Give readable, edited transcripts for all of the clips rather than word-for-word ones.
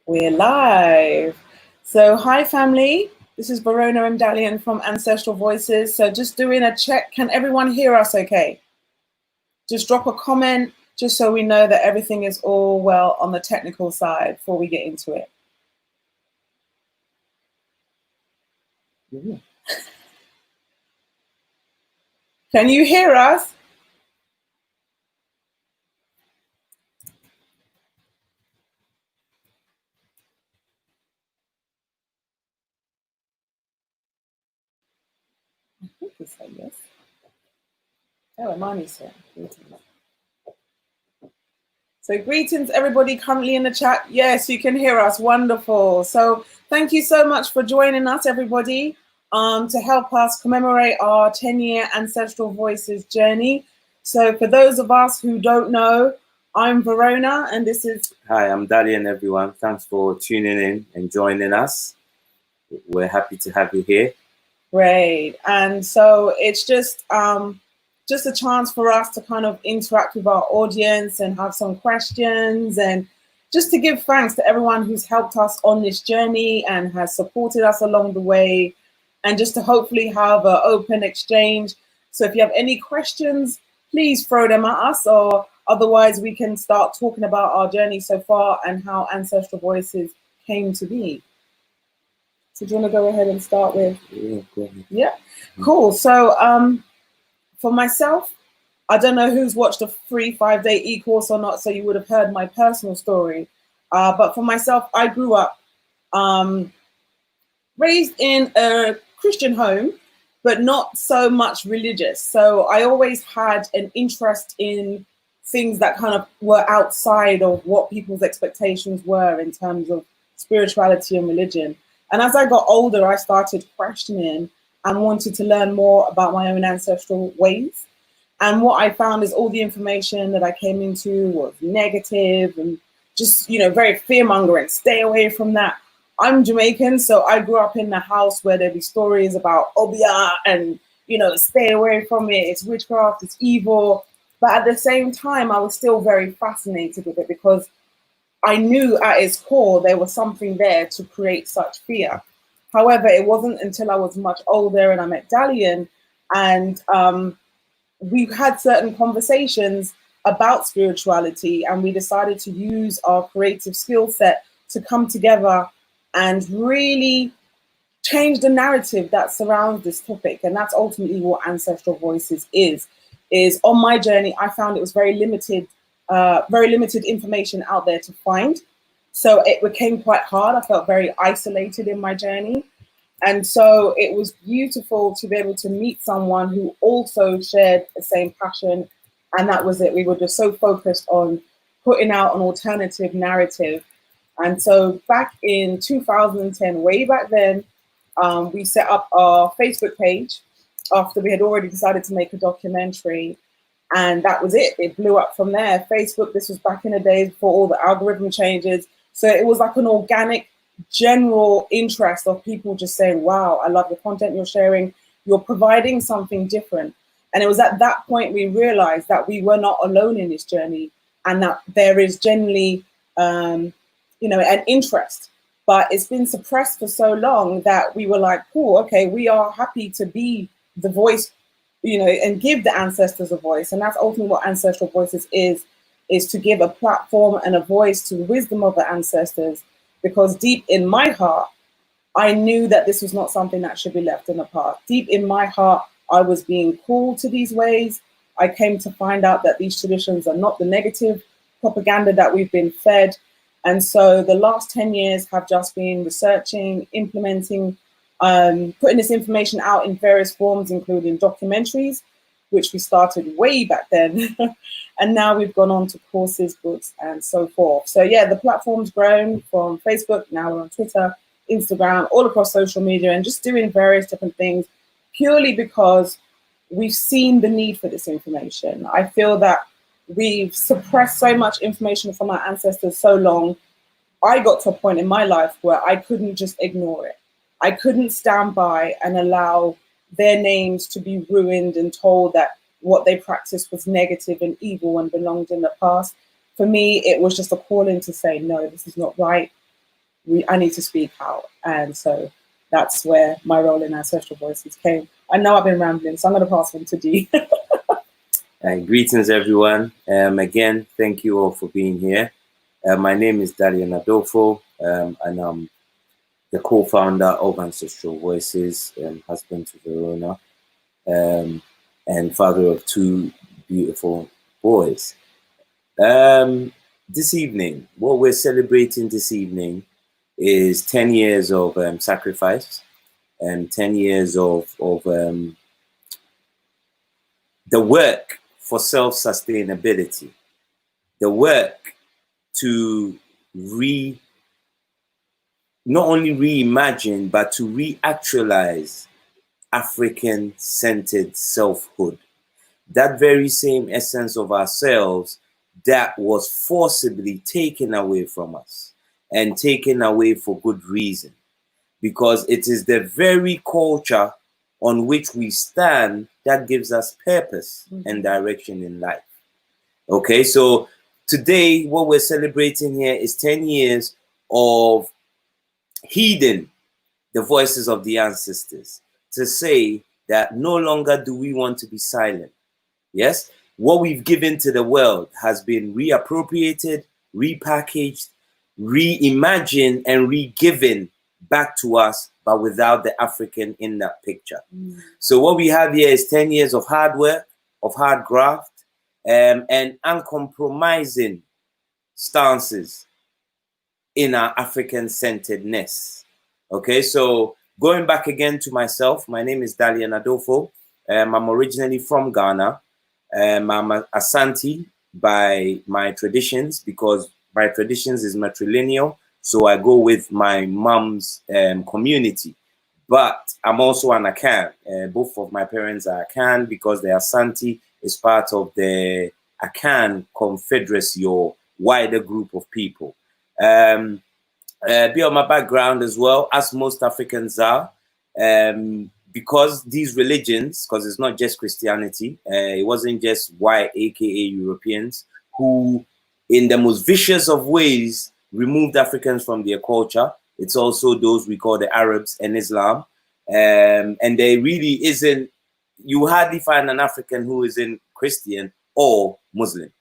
We're live. So hi family, this is Verona and Dalian from Ancestral Voices. So just doing a check, can everyone hear us okay? Just drop a comment just so we know that everything is all well on the technical side before we get into it. Can you hear us? I think he said yes. Oh, Amani's here. So greetings everybody currently in the chat. Yes, you can hear us. Wonderful. So thank you so much for joining us, everybody, to help us commemorate our 10-year Ancestral Voices journey. So for those of us who don't know, I'm Verona and this is... Hi, I'm Dalian, everyone. Thanks for tuning in and joining us. We're happy to have you here. Great. And so it's just a chance for us to kind of interact with our audience and have some questions, and just to give thanks to everyone who's helped us on this journey and has supported us along the way, and just to hopefully have an open exchange. So if you have any questions, please throw them at us, or otherwise we can start talking about our journey so far and how Ancestral Voices came to be. So do you want to go ahead and start with? Yeah, go ahead. Yeah, cool. So for myself, I don't know who's watched a free 5-day e-course or not, so you would have heard my personal story. But for myself, I grew up raised in a Christian home, but not so much religious. So I always had an interest in things that kind of were outside of what people's expectations were in terms of spirituality and religion. And as I got older, I started questioning and wanted to learn more about my own ancestral ways. And what I found is all the information that I came into was negative and just, very fear-mongering. Stay away from that. I'm Jamaican, so I grew up in the house where there'd be stories about Obia and, stay away from it. It's witchcraft, it's evil. But at the same time, I was still very fascinated with it because I knew at its core there was something there to create such fear. However, it wasn't until I was much older and I met Dalian and we had certain conversations about spirituality, and we decided to use our creative skill set to come together and really change the narrative that surrounds this topic. And that's ultimately what Ancestral Voices is on my journey. I found it was very limited information out there to find. So it became quite hard. I felt very isolated in my journey. And so it was beautiful to be able to meet someone who also shared the same passion. And that was it. We were just so focused on putting out an alternative narrative. And so back in 2010, way back then, we set up our Facebook page after we had already decided to make a documentary. And that was it. It blew up from there. Facebook, this was back in the days before all the algorithm changes. So it was like an organic general interest of people just saying, wow, I love the content you're sharing. You're providing something different. And it was at that point we realized that we were not alone in this journey and that there is generally, an interest. But it's been suppressed for so long that we were like, cool, okay, we are happy to be the voice, and give the ancestors a voice. And that's ultimately what Ancestral Voices is to give a platform and a voice to the wisdom of the ancestors. Because deep in my heart, I knew that this was not something that should be left in the past. Deep in my heart, I was being called to these ways. I came to find out that these traditions are not the negative propaganda that we've been fed. And so the last 10 years have just been researching, implementing, putting this information out in various forms, including documentaries, which we started way back then. And now we've gone on to courses, books, and so forth. So yeah, the platform's grown from Facebook, now we're on Twitter, Instagram, all across social media, and just doing various different things purely because we've seen the need for this information. I feel that we've suppressed so much information from our ancestors so long. I got to a point in my life where I couldn't just ignore it. I couldn't stand by and allow their names to be ruined and told that what they practiced was negative and evil and belonged in the past. For me, it was just a calling to say, no, this is not right. I need to speak out. And so that's where my role in Ancestral Voices came. I know I've been rambling, so I'm going to pass on to Dee. Greetings, everyone. Again, thank you all for being here. My name is Adolfo, and I'm the co-founder of Ancestral Voices, husband to Verona, and father of 2 beautiful boys. This evening, what we're celebrating this evening is 10 years of sacrifice and 10 years of the work for self-sustainability, the work to not only reimagine, but to reactualize African-centered selfhood. That very same essence of ourselves that was forcibly taken away from us, and taken away for good reason, because it is the very culture on which we stand that gives us purpose and direction in life. Okay, so today what we're celebrating here is 10 years of heeding the voices of the ancestors, to say that no longer do we want to be silent. Yes, what we've given to the world has been reappropriated, repackaged, reimagined, and re-given back to us, but without the African in that picture. So what we have here is 10 years of hard work, of hard graft, and uncompromising stances in our African-centeredness. Okay, so going back again to myself, my name is Adolfo. I'm originally from Ghana. I'm a Asante by my traditions, because my traditions is matrilineal, so I go with my mom's community. But I'm also an Akan. Both of my parents are Akan, because the Asante is part of the Akan Confederacy, or wider group of people. Be on my background as well, as most Africans are, because these religions, because it's not just Christianity, it wasn't just white, aka Europeans, who in the most vicious of ways removed Africans from their culture. It's also those we call the Arabs and Islam, and there really isn't, you hardly find an African who isn't Christian or Muslim.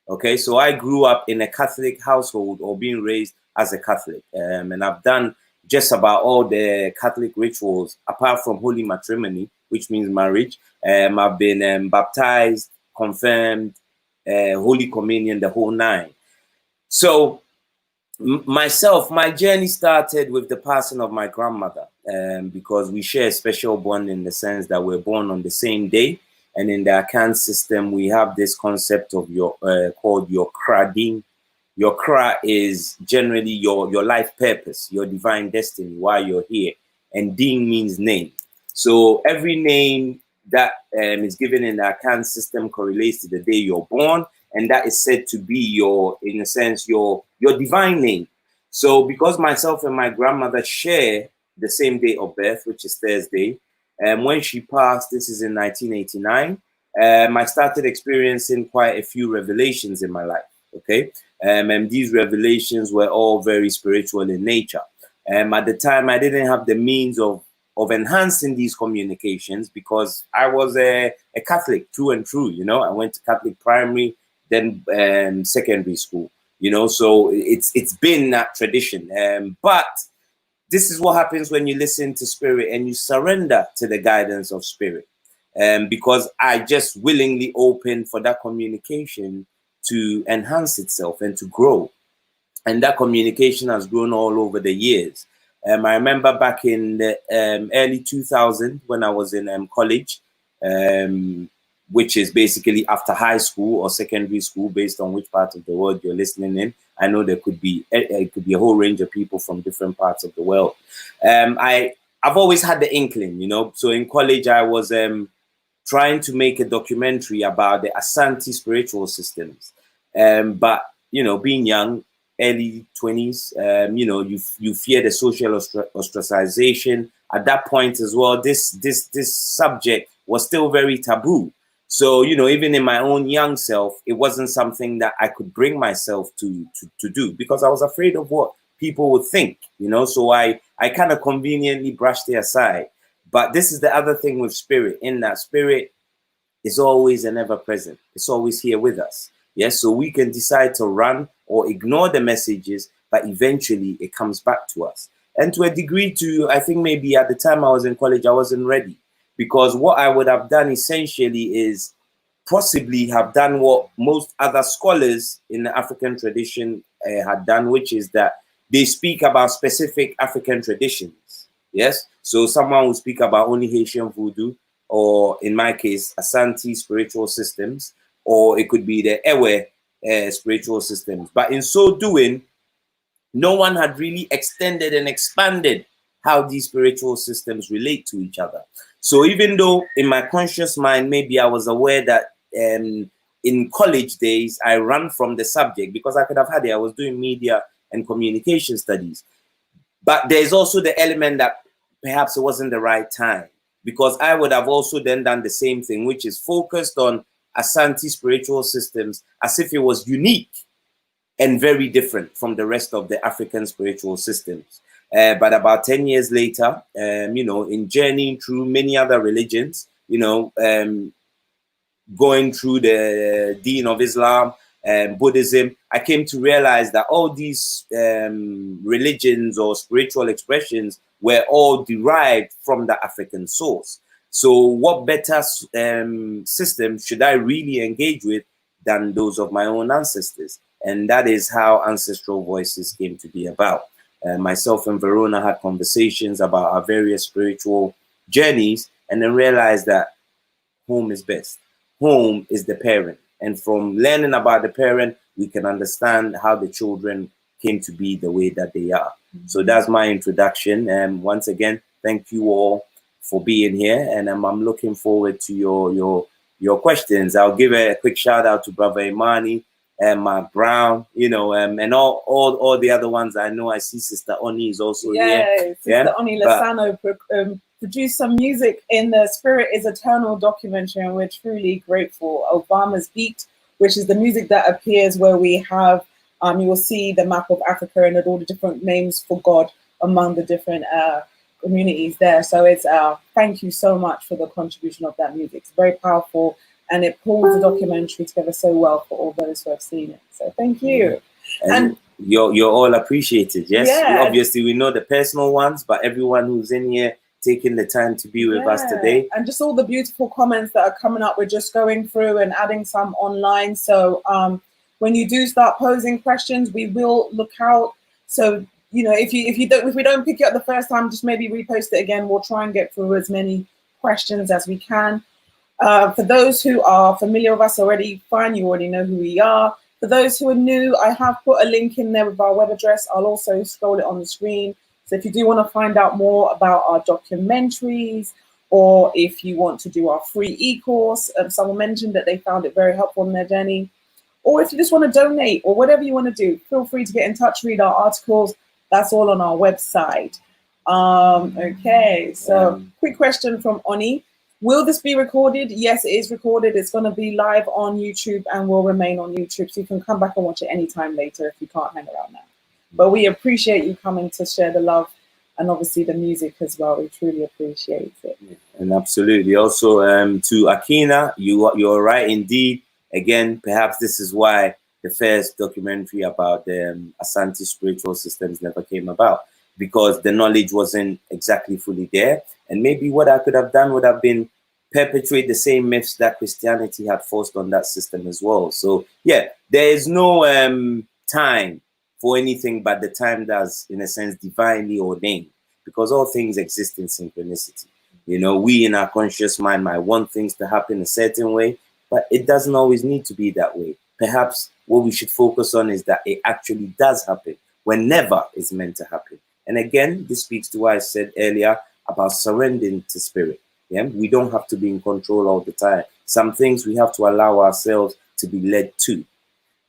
Okay, so I grew up in a Catholic household, or being raised as a Catholic, and I've done just about all the Catholic rituals apart from holy matrimony, which means marriage. I've been baptized, confirmed, Holy Communion, the whole 9. So myself, my journey started with the passing of my grandmother, because we share a special bond in the sense that we're born on the same day. And in the Akan system, we have this concept of called your Kradin. Your Kra is generally your life purpose, your divine destiny, why you're here. And Ding means name. So every name that is given in the Akan system correlates to the day you're born. And that is said to be your, in a sense, your divine name. So because myself and my grandmother share the same day of birth, which is Thursday, and when she passed, this is in 1989, I started experiencing quite a few revelations in my life. Okay, and these revelations were all very spiritual in nature. At the time, I didn't have the means of enhancing these communications, because I was a Catholic through and through. You know, I went to Catholic primary, then secondary school. You know, so it's been that tradition. But this is what happens when you listen to spirit and you surrender to the guidance of spirit. Because I just willingly opened for that communication to enhance itself and to grow. And that communication has grown all over the years. I remember back in the early 2000s when I was in college, which is basically after high school or secondary school, based on which part of the world you're listening in. I know there could be a whole range of people from different parts of the world. I've always had the inkling, you know. So in college, I was trying to make a documentary about the Asante spiritual systems. But, you know, being young, early 20s, you know, you fear the social ostracization. At that point as well, this subject was still very taboo. So, you know, even in my own young self, it wasn't something that I could bring myself to do, because I was afraid of what people would think, you know. So I kind of conveniently brushed it aside. But this is the other thing with spirit, in that spirit is always and ever present. It's always here with us. Yes, so we can decide to run or ignore the messages, but eventually it comes back to us. And to a degree too, I think maybe at the time I was in college, I wasn't ready, because what I would have done essentially is possibly have done what most other scholars in the African tradition had done, which is that they speak about specific African traditions. Yes, so someone will speak about only Haitian voodoo, or in my case, Asante spiritual systems, or it could be the Ewe spiritual systems. But in so doing, no one had really extended and expanded how these spiritual systems relate to each other. So even though in my conscious mind, maybe I was aware that in college days, I ran from the subject because I could have had it. I was doing media and communication studies. But there's also the element that perhaps it wasn't the right time, because I would have also then done the same thing, which is focused on Asante spiritual systems as if it was unique and very different from the rest of the African spiritual systems. But about 10 years later, you know, in journeying through many other religions, you know, going through the Deen of Islam and Buddhism, I came to realize that all these religions or spiritual expressions were all derived from the African source. So what better system should I really engage with than those of my own ancestors? And that is how Ancestral Voices came to be about. Myself and Verona had conversations about our various spiritual journeys, and then realized that home is best. Home is the parent. And from learning about the parent, we can understand how the children came to be the way that they are. So that's my introduction. And once again, thank you all for being here. And I'm looking forward to your questions. I'll give a quick shout out to Brother Imani and Mark Brown, you know, and all the other ones. I know I see Sister Oni is also here. Sister Oni Lasano produced some music in the Spirit is Eternal documentary, and we're truly grateful. Obama's Beat, which is the music that appears where we have, you will see the map of Africa and all the different names for God among the different communities there. So it's thank you so much for the contribution of that music. It's very powerful, and it pulls the documentary together so well for all those who have seen it. So thank you. And you're all appreciated. Yes, obviously we know the personal ones, but everyone who's in here taking the time to be with us today, and just all the beautiful comments that are coming up. We're just going through and adding some online. So when you do start posing questions, we will look out. So you know, if we don't pick it up the first time, just maybe repost it again. We'll try and get through as many questions as we can. For those who are familiar with us already, fine, you already know who we are. For those who are new, I have put a link in there with our web address. I'll also scroll it on the screen. So if you do want to find out more about our documentaries, or if you want to do our free e-course, someone mentioned that they found it very helpful in their journey, or if you just want to donate or whatever you want to do, feel free to get in touch, read our articles. That's all on our website. Okay, so quick question from Oni. Will this be recorded? Yes, it is recorded. It's going to be live on YouTube and will remain on YouTube. So you can come back and watch it anytime later if you can't hang around now. But we appreciate you coming to share the love and obviously the music as well. We truly appreciate it. And absolutely. Also to Akina, you're right indeed. Again, perhaps this is why the first documentary about the Asante spiritual systems never came about, because the knowledge wasn't exactly fully there. And maybe what I could have done would have been perpetuate the same myths that Christianity had forced on that system as well. So yeah, there is no time for anything but the time that's, in a sense, divinely ordained, because all things exist in synchronicity. You know, we in our conscious mind might want things to happen a certain way, but it doesn't always need to be that way. Perhaps what we should focus on is that it actually does happen whenever it's meant to happen. And again, this speaks to what I said earlier about surrendering to spirit. Yeah, we don't have to be in control all the time. Some things we have to allow ourselves to be led to.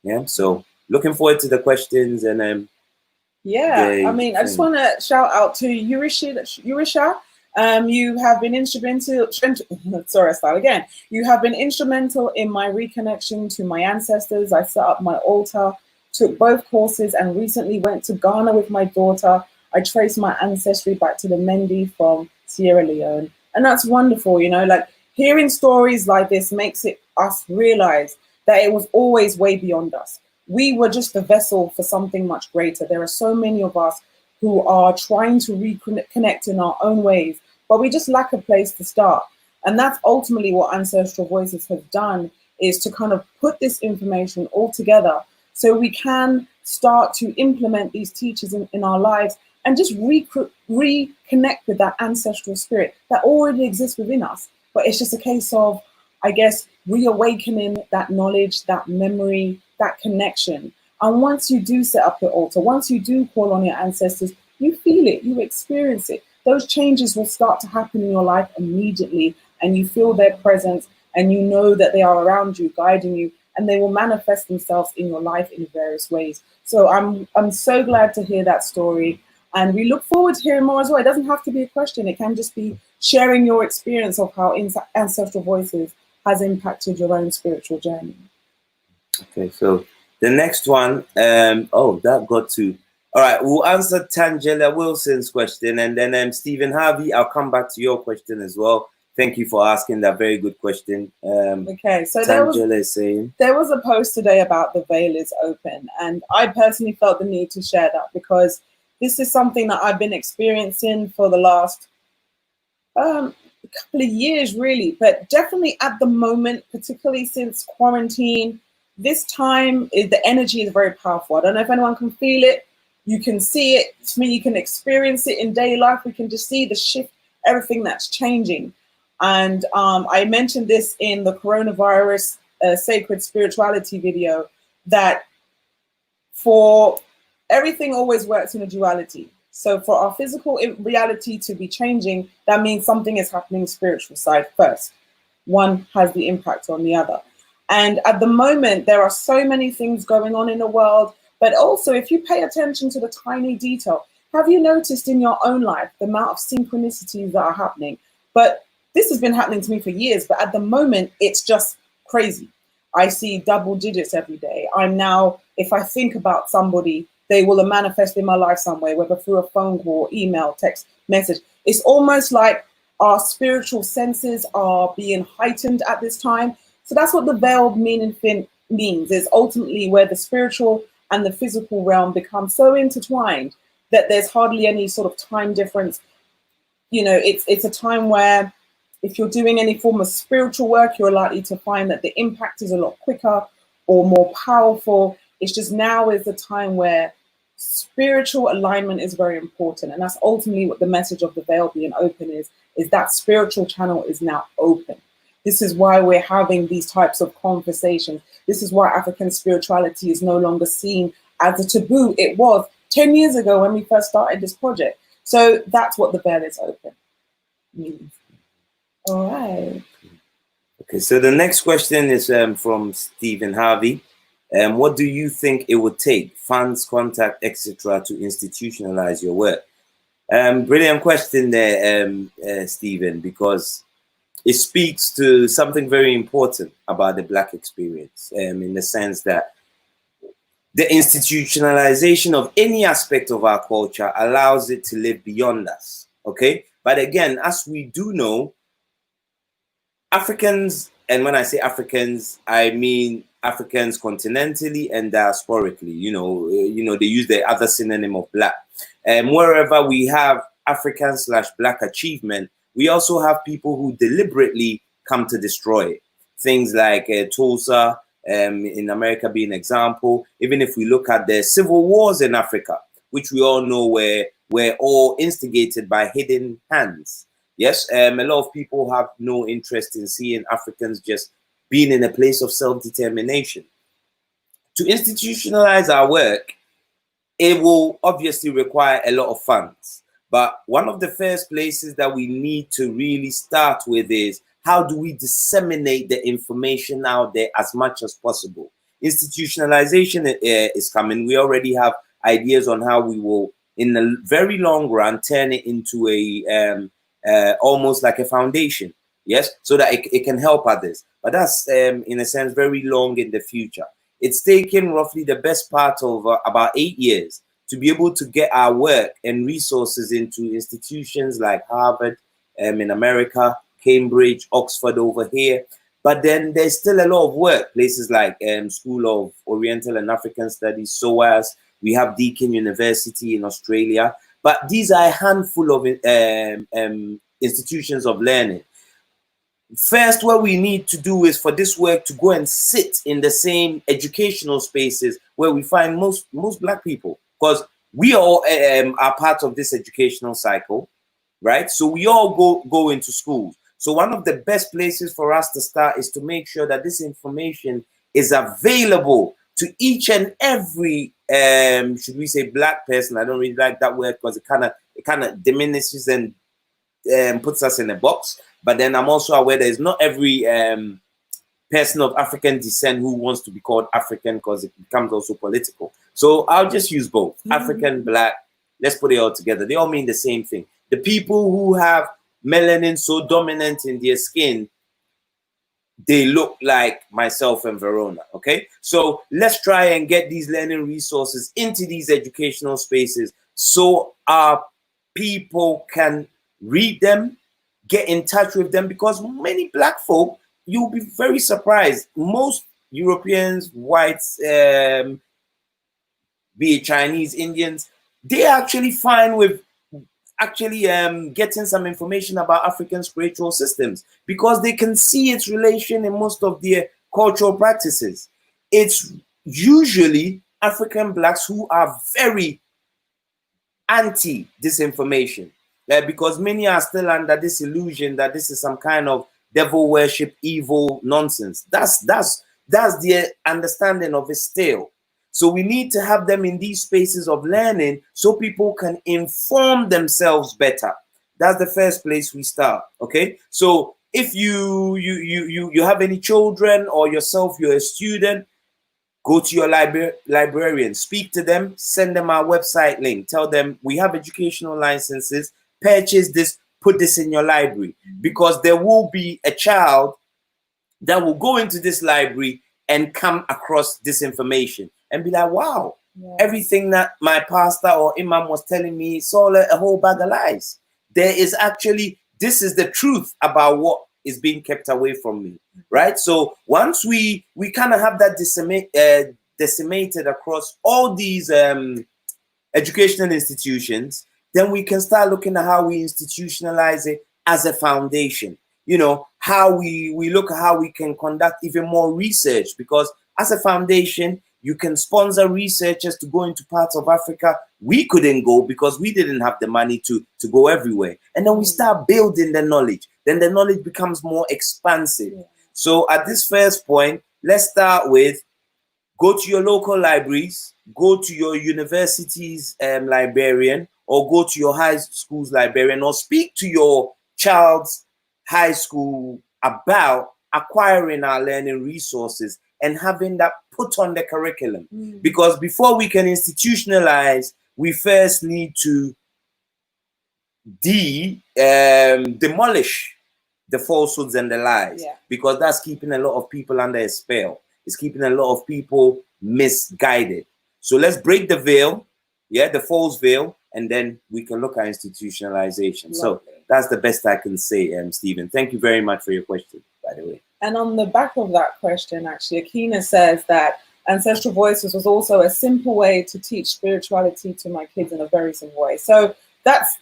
Yeah, so looking forward to the questions. And I mean, I just want to shout out to Yurisha. You have been instrumental. Sorry, I start again. You have been instrumental in my reconnection to my ancestors. I set up my altar took both courses, and recently went to Ghana with my daughter. I traced my ancestry back to the Mendi from Sierra Leone. And that's wonderful, you know, like hearing stories like this makes us realize that it was always way beyond us. We were just the vessel for something much greater. There are so many of us who are trying to reconnect in our own ways, but we just lack a place to start. And that's ultimately what Ancestral Voices has done, is to kind of put this information all together so we can start to implement these teachers in our lives and just reconnect with that ancestral spirit that already exists within us. But it's just a case of, I guess, reawakening that knowledge, that memory, that connection. And once you do set up your altar, once you do call on your ancestors, you feel it, you experience it. Those changes will start to happen in your life immediately, and you feel their presence, and you know that they are around you, guiding you, and they will manifest themselves in your life in various ways. So I'm so glad to hear that story. And we look forward to hearing more as well. It doesn't have to be a question. It can just be sharing your experience of how Ancestral Voices has impacted your own spiritual journey. Okay, so the next one, that got to, all right, we'll answer Tangela Wilson's question, and then Stephen Harvey, I'll come back to your question as well. Thank you for asking that very good question. Okay, so Tangela is saying, there was a post today about the veil is open, and I personally felt the need to share that because this is something that I've been experiencing for the last couple of years, really, but definitely at the moment, particularly since quarantine, this time, the energy is very powerful. I don't know if anyone can feel it. You can see it. To me, you can experience it in daily life. We can just see the shift, everything that's changing. And I mentioned this in the coronavirus sacred spirituality video, that for everything always works in a duality. So for our physical reality to be changing, that means something is happening spiritual side first. One has the impact on the other. And at the moment, there are so many things going on in the world, but also if you pay attention to the tiny detail, have you noticed in your own life the amount of synchronicities that are happening? But this has been happening to me for years, but at the moment, it's just crazy. I see double digits every day. I'm now, if I think about somebody, they will manifest in my life some way, whether through a phone call, email, text, message. It's almost like our spiritual senses are being heightened at this time. So that's what the veiled meaning means, is ultimately where the spiritual and the physical realm become so intertwined that there's hardly any sort of time difference. You know, it's a time where if you're doing any form of spiritual work, you're likely to find that the impact is a lot quicker or more powerful. It's just now is the time where spiritual alignment is very important. And that's ultimately what the message of the veil being open is that spiritual channel is now open. This is why we're having these types of conversations. This is why African spirituality is no longer seen as a taboo. It was 10 years ago when we first started this project. So that's what the veil is open means. All right. Okay, so the next question is from Stephen Harvey. What do you think it would take, funds, contact, etc., to institutionalize your work? Brilliant question there, Stephen, because it speaks to something very important about the Black experience, in the sense that the institutionalization of any aspect of our culture allows it to live beyond us, okay? But again, as we do know, Africans, and when I say Africans, I mean Africans continentally and diasporically. You know, they use the other synonym of Black. And wherever we have African/Black achievement, we also have people who deliberately come to destroy it. Things like Tulsa, in America being an example. Even if we look at the civil wars in Africa, which we all know were all instigated by hidden hands. Yes, a lot of people have no interest in seeing Africans just being in a place of self-determination. To institutionalize our work, it will obviously require a lot of funds. But one of the first places that we need to really start with is, how do we disseminate the information out there as much as possible? Institutionalization is coming. We already have ideas on how we will, in the very long run, turn it into a almost like a foundation, yes, so that it can help others. But that's in a sense very long in the future. It's taken roughly the best part of about 8 years to be able to get our work and resources into institutions like Harvard in America, Cambridge, Oxford over here. But then there's still a lot of work. Places like School of Oriental and African Studies, SOAS. We have Deakin University in Australia. But these are a handful of institutions of learning. First, what we need to do is for this work to go and sit in the same educational spaces where we find most Black people, because we all are part of this educational cycle, right? So we all go into schools. So one of the best places for us to start is to make sure that this information is available to each and every, should we say, Black person. I don't really like that word because it kind of diminishes and puts us in a box. But then I'm also aware that it's not every person of African descent who wants to be called African, because it becomes also political. So I'll just use both. African, Black, let's put it all together. They all mean the same thing. The people who have melanin so dominant in their skin, they look like myself and Verona, okay? So let's try and get these learning resources into these educational spaces so our people can read them, get in touch with them, because many Black folk, you'll be very surprised. Most Europeans, whites, be it Chinese, Indians, they're actually fine with actually getting some information about African spiritual systems because they can see its relation in most of their cultural practices. It's usually African Blacks who are very anti this information. Because many are still under this illusion that this is some kind of devil worship, evil nonsense. That's their understanding of it still. So we need to have them in these spaces of learning so people can inform themselves better. That's the first place we start. Okay. So if you have any children or yourself, you're a student, go to your librarian, speak to them, send them our website link, tell them we have educational licenses. Purchase this, put this in your library, because there will be a child that will go into this library and come across this information and be like, wow, everything that my pastor or imam was telling me, it's all a whole bag of lies. There is actually, this is the truth about what is being kept away from me, right? So once we kind of have that decimated across all these educational institutions, then we can start looking at how we institutionalize it as a foundation. You know, how we look at how we can conduct even more research, because as a foundation, you can sponsor researchers to go into parts of Africa we couldn't go because we didn't have the money to go everywhere. And then we start building the knowledge. Then the knowledge becomes more expansive. So at this first point, let's start with go to your local libraries, go to your university's librarian, or go to your high school's librarian, or speak to your child's high school about acquiring our learning resources and having that put on the curriculum. Because before we can institutionalize, we first need to demolish the falsehoods and the lies, because that's keeping a lot of people under a spell. It's keeping a lot of people misguided. So let's break the veil, the false veil, and then we can look at institutionalization. So that's the best I can say, Stephen. Thank you very much for your question, by the way. And on the back of that question, actually, Akina says that Ancestral Voices was also a simple way to teach spirituality to my kids in a very simple way. So that's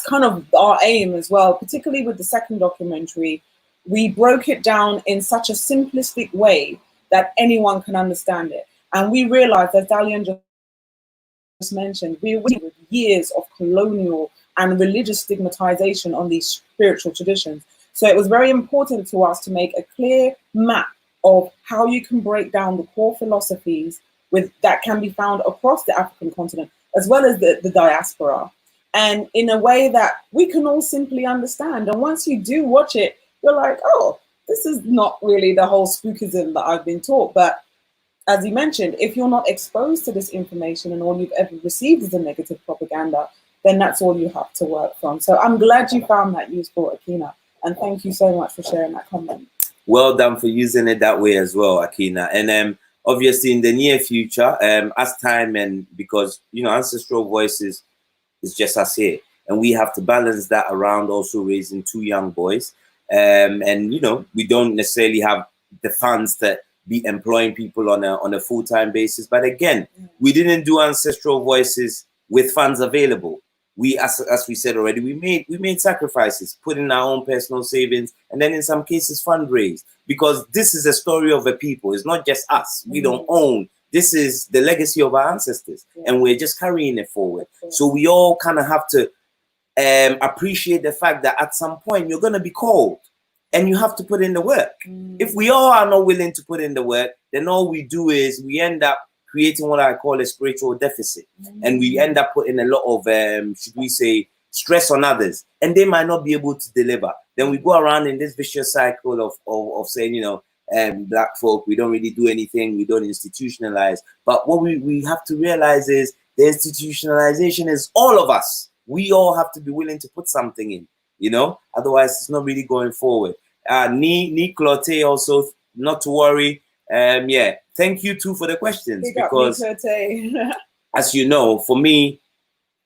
kind of our aim as well, particularly with the second documentary. We broke it down in such a simplistic way that anyone can understand it. And we realized, as Dalian just mentioned, we're with years of colonial and religious stigmatization on these spiritual traditions. So it was very important to us to make a clear map of how you can break down the core philosophies that can be found across the African continent, as well as the diaspora, and in a way that we can all simply understand. And once you do watch it, you're like, oh, this is not really the whole spookism that I've been taught. But as you mentioned, if you're not exposed to this information and all you've ever received is a negative propaganda, then that's all you have to work from. So I'm glad you found that useful, Akina. And thank you so much for sharing that comment. Well done for using it that way as well, Akina. And obviously in the near future, as time, and because, you know, Ancestral Voices is just us here, and we have to balance that around also raising 2 young boys. And, you know, we don't necessarily have the funds to be employing people on a full-time basis. But again, we didn't do Ancestral Voices with funds available. We, as we said already, we made sacrifices, put in our own personal savings, and then in some cases fundraise, because this is a story of a people. It's not just us. We don't own. This is the legacy of our ancestors, and we're just carrying it forward. So we all kind of have to appreciate the fact that at some point you're going to be called, and you have to put in the work. If we all are not willing to put in the work, then all we do is we end up creating what I call a spiritual deficit, and we end up putting a lot of should we say stress on others, and they might not be able to deliver. Then we go around in this vicious cycle of saying, you know, black folk, we don't really do anything, we don't institutionalize. But what we have to realize is the institutionalization is all of us. We all have to be willing to put something in, you know, otherwise it's not really going forward. Ni Clote also, not to worry. Yeah, thank you too for the questions, because as you know, for me,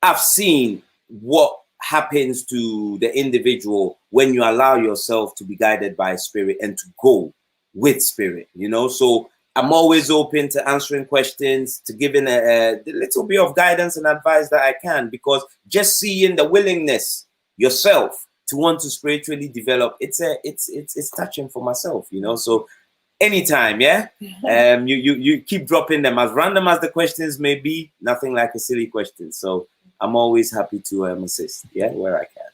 I've seen what happens to the individual when you allow yourself to be guided by spirit and to go with spirit, you know. So I'm always open to answering questions, to giving a little bit of guidance and advice that I can, because just seeing the willingness yourself to want to spiritually develop, it's touching for myself, you know. So anytime, yeah. You keep dropping them, as random as the questions may be, nothing like a silly question. So I'm always happy to assist, yeah, where I can.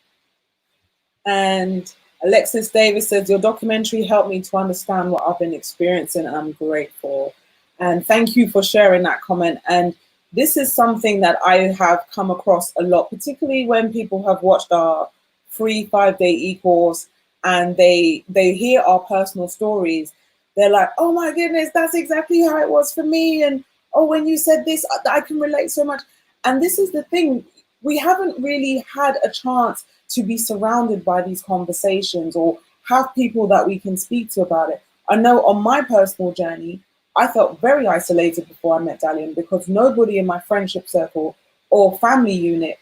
And Alexis Davis says, your documentary helped me to understand what I've been experiencing, and I'm grateful. And thank you for sharing that comment. And this is something that I have come across a lot, particularly when people have watched our free 5-day e-course and they hear our personal stories. They're like, oh my goodness, that's exactly how it was for me. And oh, when you said this, I can relate so much. And this is the thing, we haven't really had a chance to be surrounded by these conversations or have people that we can speak to about it. I know on my personal journey, I felt very isolated before I met Dalian, because nobody in my friendship circle or family unit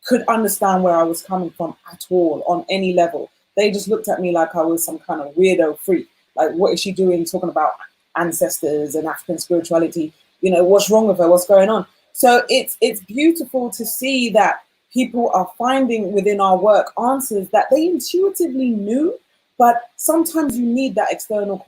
could understand where I was coming from at all on any level. They just looked at me like I was some kind of weirdo freak. Like, what is she doing talking about ancestors and African spirituality? You know, what's wrong with her? What's going on? So it's beautiful to see that people are finding within our work answers that they intuitively knew, but sometimes you need that external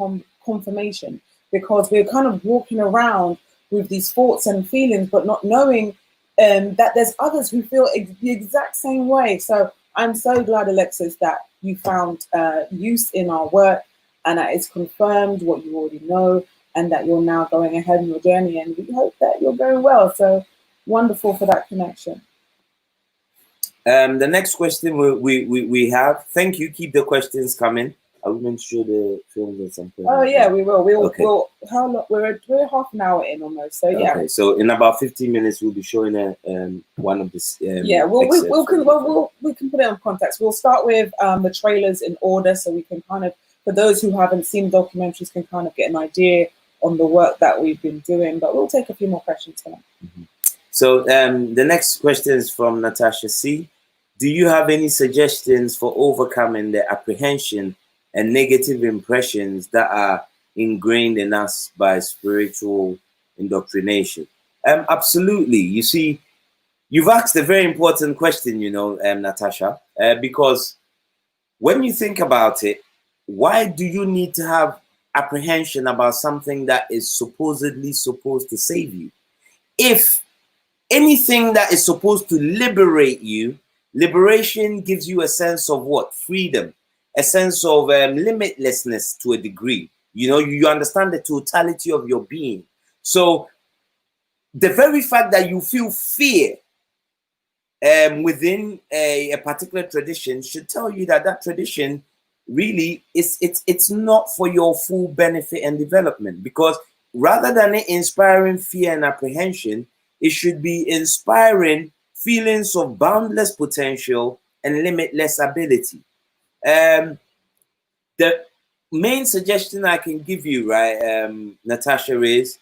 confirmation, because we're kind of walking around with these thoughts and feelings, but not knowing that there's others who feel the exact same way. So I'm so glad, Alexis, that you found use in our work, and that it's confirmed what you already know, and that you're now going ahead in your journey, and we hope that you're going well. So wonderful for that connection. The next question we have, thank you, keep the questions coming. I will make sure the films at some point. Oh yeah, we will. We'll how long? We're half an hour in almost. So yeah. Okay, so in about 15 minutes, we'll be showing one of the. Yeah, we can put it on context. We'll start with the trailers in order, so we can kind of, for those who haven't seen documentaries, can kind of get an idea on the work that we've been doing. But we'll take a few more questions tonight. So the next question is from Natasha C. Do you have any suggestions for overcoming the apprehension and negative impressions that are ingrained in us by spiritual indoctrination? Absolutely. You see, you've asked a very important question, you know, Natasha, because when you think about it, why do you need to have apprehension about something that is supposedly supposed to save you? If anything that is supposed to liberate you, liberation gives you a sense of what? Freedom, a sense of limitlessness to a degree. You know, you understand the totality of your being. So the very fact that you feel fear within a particular tradition should tell you that that tradition really it's not for your full benefit and development, because rather than it inspiring fear and apprehension, it should be inspiring feelings of boundless potential and limitless ability. The main suggestion I can give you, right, Natasha, is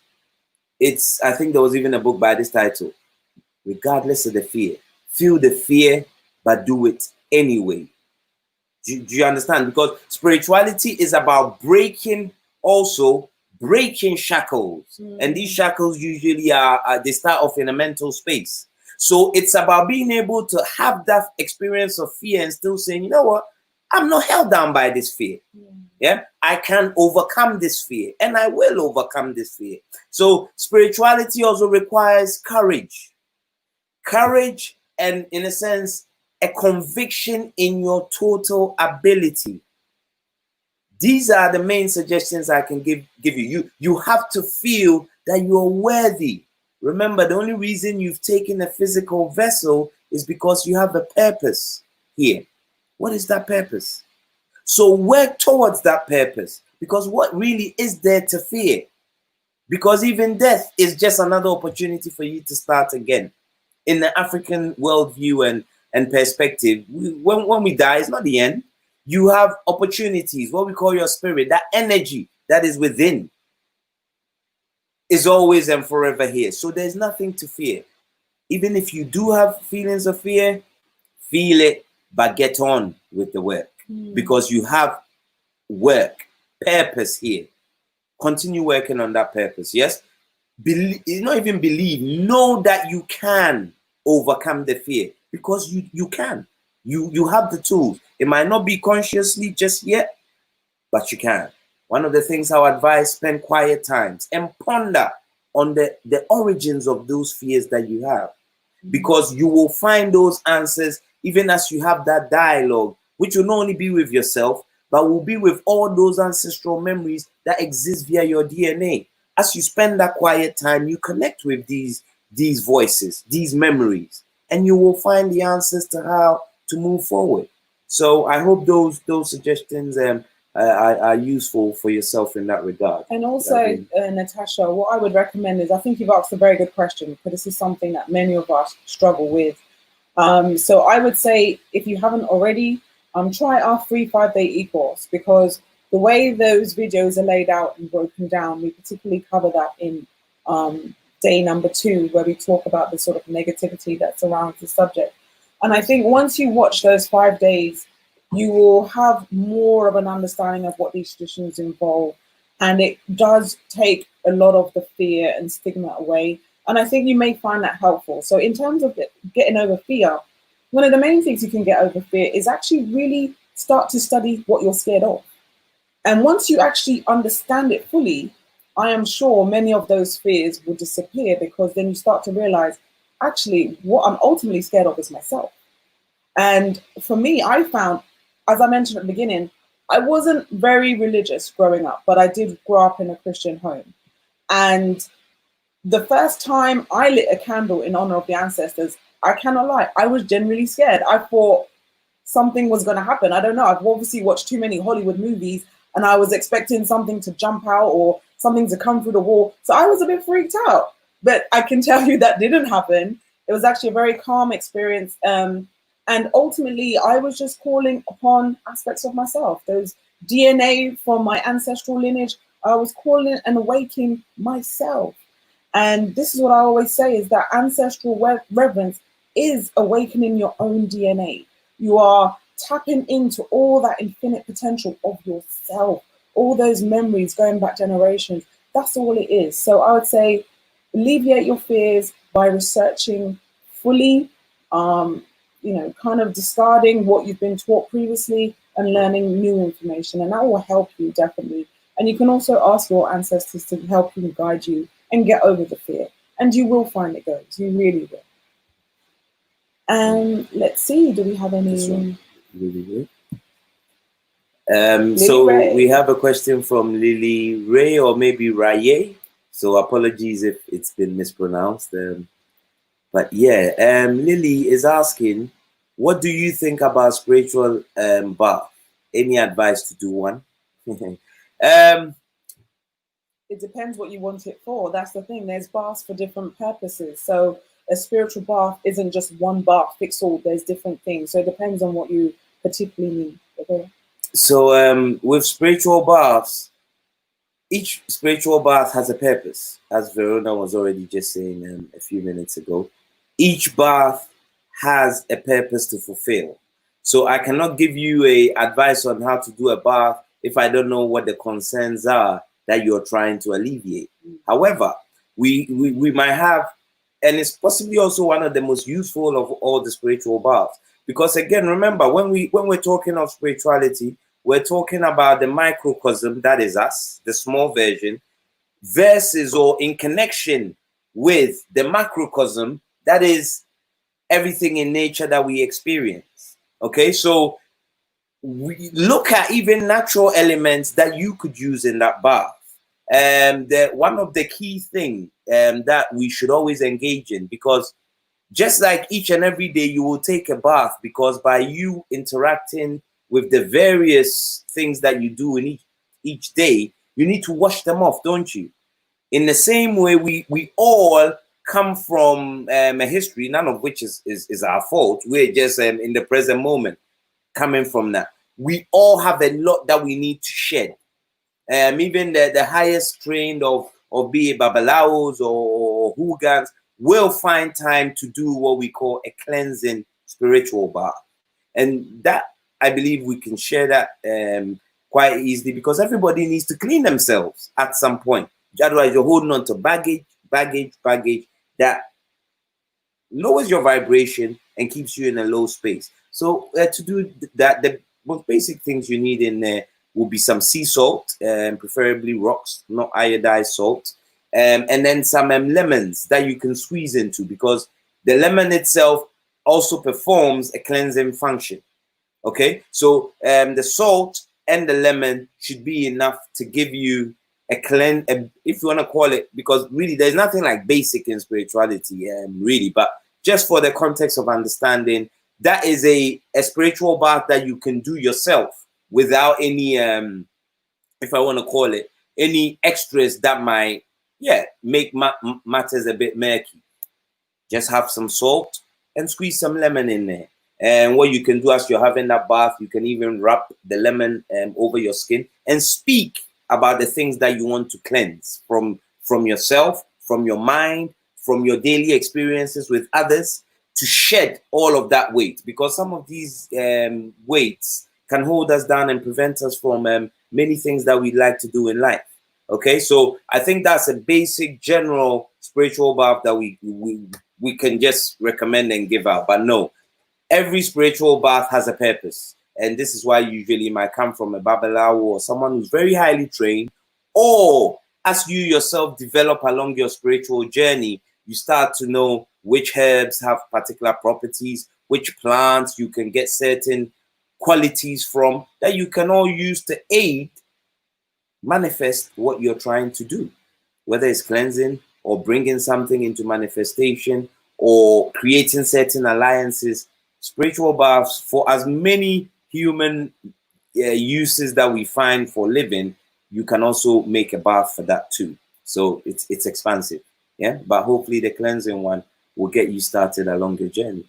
I think there was even a book by this title, Regardless of the Fear. Feel the fear, but do it anyway. Do you understand? Because spirituality is about breaking shackles. And these shackles usually they start off in a mental space. So it's about being able to have that experience of fear and still saying, you know what, I'm not held down by this fear. Yeah, I can overcome this fear, and I will overcome this fear. So spirituality also requires courage. Courage, and in a sense, a conviction in your total ability. These are the main suggestions I can give you. You have to feel that you're worthy. Remember, the only reason you've taken a physical vessel is because you have a purpose here. What is that purpose? So work towards that purpose, because what really is there to fear? Because even death is just another opportunity for you to start again. In the African worldview and perspective, when we die, it's not the end. You have opportunities, what we call your spirit, that energy that is within is always and forever here. So there's nothing to fear. Even if you do have feelings of fear, feel it, but get on with the work. Because you have work, purpose here. Continue working on that purpose. Yes? Not even believe, know that you can overcome the fear, because you can. You have the tools. It might not be consciously just yet, but you can. One of the things I would advise, spend quiet times and ponder on the origins of those fears that you have, because you will find those answers even as you have that dialogue, which will not only be with yourself, but will be with all those ancestral memories that exist via your DNA. As you spend that quiet time, you connect with these voices, these memories, and you will find the answers to how to move forward. So I hope those suggestions are useful for yourself in that regard. And also, Natasha, what I would recommend is, I think you've asked a very good question, because this is something that many of us struggle with. So I would say, if you haven't already, try our free 5-day e-course, because the way those videos are laid out and broken down, we particularly cover that in day number 2, where we talk about the sort of negativity that surrounds the subject. And I think once you watch those 5 days, you will have more of an understanding of what these traditions involve. And it does take a lot of the fear and stigma away. And I think you may find that helpful. So in terms of getting over fear, one of the main things you can get over fear is actually really start to study what you're scared of. And once you actually understand it fully, I am sure many of those fears will disappear, because then you start to realize, actually, what I'm ultimately scared of is myself. And for me, I found, as I mentioned at the beginning, I wasn't very religious growing up, but I did grow up in a Christian home. And the first time I lit a candle in honor of the ancestors, I cannot lie, I was genuinely scared. I thought something was going to happen. I don't know. I've obviously watched too many Hollywood movies, and I was expecting something to jump out or something to come through the wall. So I was a bit freaked out. But I can tell you that didn't happen. It was actually a very calm experience. And ultimately, I was just calling upon aspects of myself. Those DNA from my ancestral lineage, I was calling and awakening myself. And this is what I always say, is that ancestral reverence is awakening your own DNA. You are tapping into all that infinite potential of yourself, all those memories going back generations. That's all it is. So I would say, alleviate your fears by researching fully, kind of discarding what you've been taught previously and learning new information. And that will help you, definitely. And you can also ask your ancestors to help you and guide you and get over the fear. And you will find it goes. You really will. And let's see, do we have any? Lily Ray. So Ray. We have a question from Lily Ray, or maybe Raye. So apologies if it's been mispronounced. But yeah, Lily is asking, what do you think about spiritual bath? Any advice to do one? It depends what you want it for. That's the thing. There's baths for different purposes. So a spiritual bath isn't just one bath fix all. There's different things. So it depends on what you particularly need. Okay. So with spiritual baths, each spiritual bath has a purpose, as Verona was already just saying a few minutes ago. Each bath has a purpose to fulfill. So I cannot give you a advice on how to do a bath if I don't know what the concerns are that you're trying to alleviate. However, we might have, and it's possibly also one of the most useful of all the spiritual baths. Because again, remember, when we're talking of spirituality, we're talking about the microcosm, that is us, the small version, versus or in connection with the macrocosm, that is everything in nature that we experience. Okay, so we look at even natural elements that you could use in that bath. One of the key things that we should always engage in, because just like each and every day you will take a bath, because by you interacting with the various things that you do in each day, you need to wash them off, don't you? In the same way, we all come from a history, none of which is our fault. We're just in the present moment coming from that. We all have a lot that we need to shed. Even the highest trained of be it babalaos or hooligans will find time to do what we call a cleansing spiritual bath. And that, I believe we can share that quite easily, because everybody needs to clean themselves at some point. Otherwise, you're holding on to baggage that lowers your vibration and keeps you in a low space. So to do that, the most basic things you need in there will be some sea salt, preferably rocks, not iodized salt, and then some lemons that you can squeeze into, because the lemon itself also performs a cleansing function. Okay, so the salt and the lemon should be enough to give you a cleanse, if you want to call it, because really there's nothing like basic in spirituality, really, but just for the context of understanding, that is a spiritual bath that you can do yourself without any, if I want to call it, any extras that might, make matters a bit murky. Just have some salt and squeeze some lemon in there. And what you can do as you're having that bath, you can even rub the lemon over your skin and speak about the things that you want to cleanse from yourself, from your mind, from your daily experiences with others, to shed all of that weight, because some of these weights can hold us down and prevent us from many things that we'd like to do in life. Okay, so I think that's a basic general spiritual bath that we can just recommend and give out. But no, every spiritual bath has a purpose. And this is why usually it might come from a babalawo or someone who's very highly trained, or as you yourself develop along your spiritual journey, you start to know which herbs have particular properties, which plants you can get certain qualities from, that you can all use to aid manifest what you're trying to do, whether it's cleansing or bringing something into manifestation or creating certain alliances. Spiritual baths, for as many human uses that we find for living, you can also make a bath for that too. So it's expansive, yeah. But hopefully the cleansing one will get you started along your journey.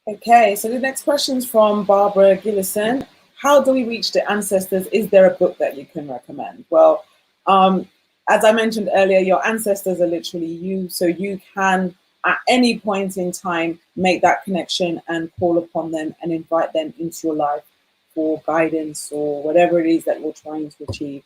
Okay, so the next question is from Barbara Gillison. How do we reach the ancestors? Is there a book that you can recommend? Well, as I mentioned earlier, your ancestors are literally you, so you can at any point in time make that connection and call upon them and invite them into your life for guidance or whatever it is that you're trying to achieve.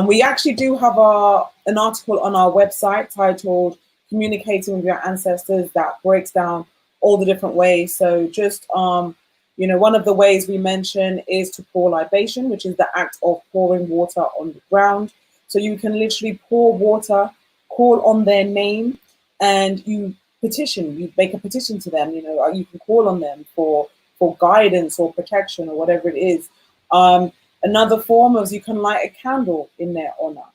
We actually do have an article on our website titled Communicating with Your Ancestors that breaks down all the different ways. So just, one of the ways we mention is to pour libation, which is the act of pouring water on the ground. So you can literally pour water, call on their name, and you make a petition to them. You can call on them for guidance or protection or whatever it is. Another form is you can light a candle in their honor.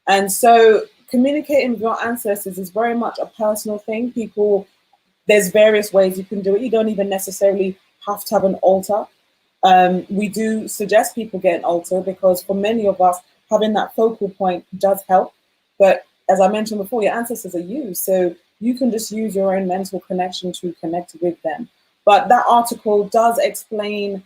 And so communicating with your ancestors is very much a personal thing. There's various ways you can do it. You don't even necessarily have to have an altar. We do suggest people get an altar because for many of us, having that focal point does help. But as I mentioned before, your ancestors are you. So you can just use your own mental connection to connect with them. But that article does explain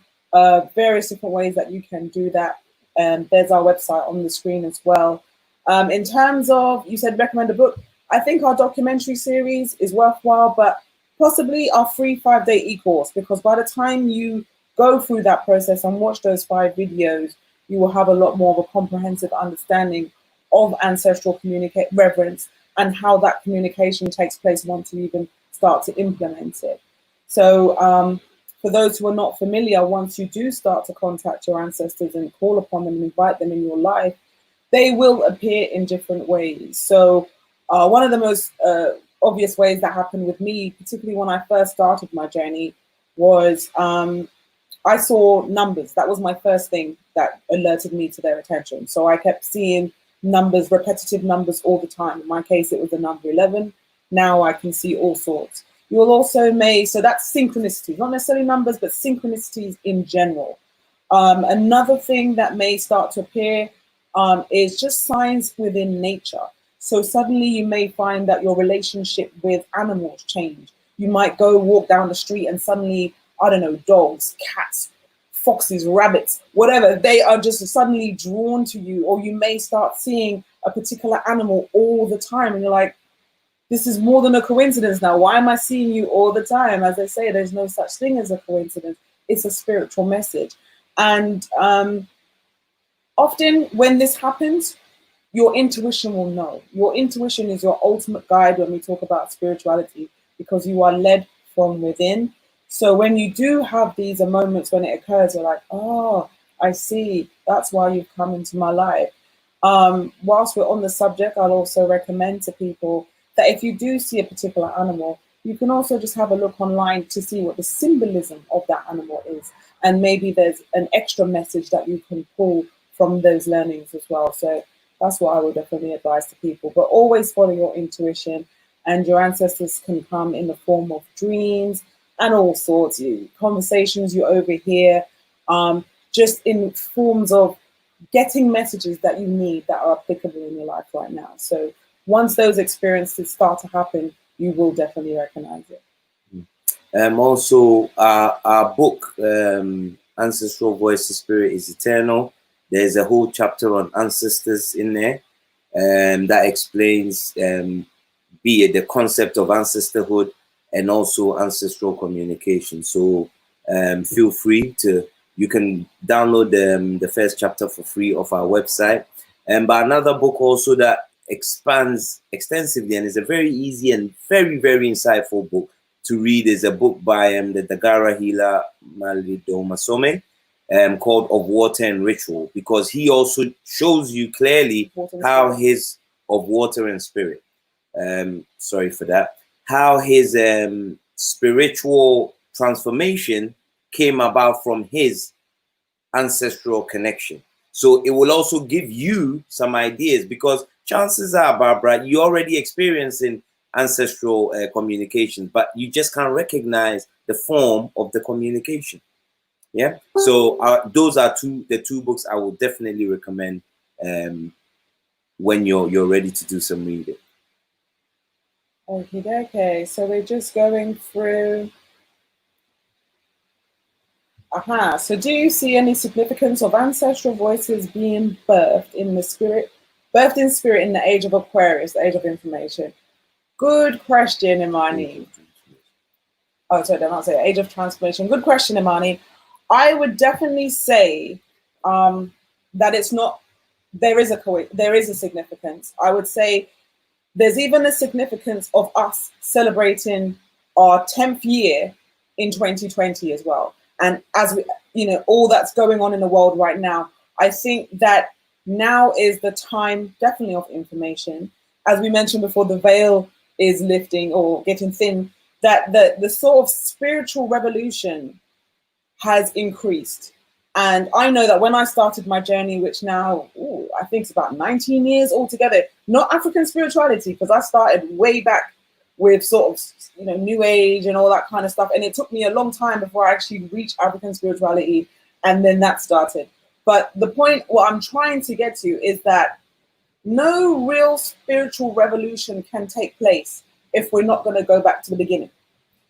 various different ways that you can do that. There's our website on the screen as well. In terms of, you said recommend a book, I think our documentary series is worthwhile, but possibly our free 5-day e-course, because by the time you go through that process and watch those 5 videos, you will have a lot more of a comprehensive understanding of ancestral reverence and how that communication takes place once you even start to implement it. So for those who are not familiar, once you do start to contact your ancestors and call upon them and invite them in your life, they will appear in different ways. So one of the most obvious ways that happened with me, particularly when I first started my journey, was I saw numbers. That was my first thing that alerted me to their attention. So I kept seeing numbers, repetitive numbers all the time. In my case, it was the number 11. Now I can see all sorts. You will also so that's synchronicities, not necessarily numbers, but synchronicities in general. Another thing that may start to appear is just signs within nature. So suddenly you may find that your relationship with animals change. You might go walk down the street and suddenly, I don't know, dogs, cats, foxes, rabbits, whatever, they are just suddenly drawn to you. Or you may start seeing a particular animal all the time and you're like, this is more than a coincidence now. Why am I seeing you all the time? As I say, there's no such thing as a coincidence. It's a spiritual message. And often when this happens, your intuition will know. Your intuition is your ultimate guide when we talk about spirituality, because you are led from within. So when you do have these moments when it occurs, you're like, oh, I see. That's why you've come into my life. Whilst we're on the subject, I'll also recommend to people that if you do see a particular animal, you can also just have a look online to see what the symbolism of that animal is. And maybe there's an extra message that you can pull from those learnings as well. So that's what I would definitely advise to people. But always follow your intuition, and your ancestors can come in the form of dreams and all sorts, conversations you overhear, just in forms of getting messages that you need that are applicable in your life right now. So once those experiences start to happen, you will definitely recognize it. Also, our book, Ancestral Voices, Spirit is Eternal, there's a whole chapter on ancestors in there that explains be it the concept of ancestorhood and also ancestral communication. So feel free to, you can download the first chapter for free off our website. But another book also that expands extensively and is a very easy and very, very insightful book to read is a book by the Dagara healer Malidomasome called Of Water and Ritual, because he also shows you clearly how his of water and spirit, sorry for that, how his spiritual transformation came about from his ancestral connection. So it will also give you some ideas, because chances are, Barbara, you're already experiencing ancestral communication, but you just can't recognize the form of the communication. Yeah. So those are the two books I will definitely recommend when you're ready to do some reading. Okay. So we're just going through. So do you see any significance of ancestral voices being birthed in spirit in the age of Aquarius, the age of information? Good question, Imani. Oh, sorry, did I not say age of transformation? Good question, Imani. I would definitely say that it's not. There is a significance. I would say there's even a significance of us celebrating our 10th year in 2020 as well. And as we, all that's going on in the world right now, I think that now is the time definitely of information. As we mentioned before, the veil is lifting or getting thin, that the sort of spiritual revolution has increased. And I know that when I started my journey, which now, I think it's about 19 years altogether, not African spirituality, because I started way back with sort of, New Age and all that kind of stuff. And it took me a long time before I actually reached African spirituality. And then that started. But the point, what I'm trying to get to is that no real spiritual revolution can take place if we're not going to go back to the beginning.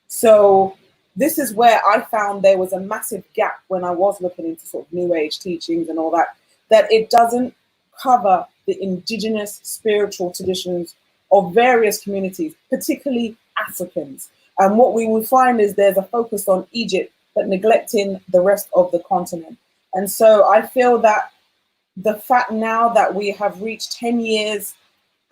So this is where I found there was a massive gap when I was looking into sort of New Age teachings and all that, that it doesn't cover the indigenous spiritual traditions of various communities, particularly Africans. And what we will find is there's a focus on Egypt, but neglecting the rest of the continent. And so I feel that the fact now that we have reached 10 years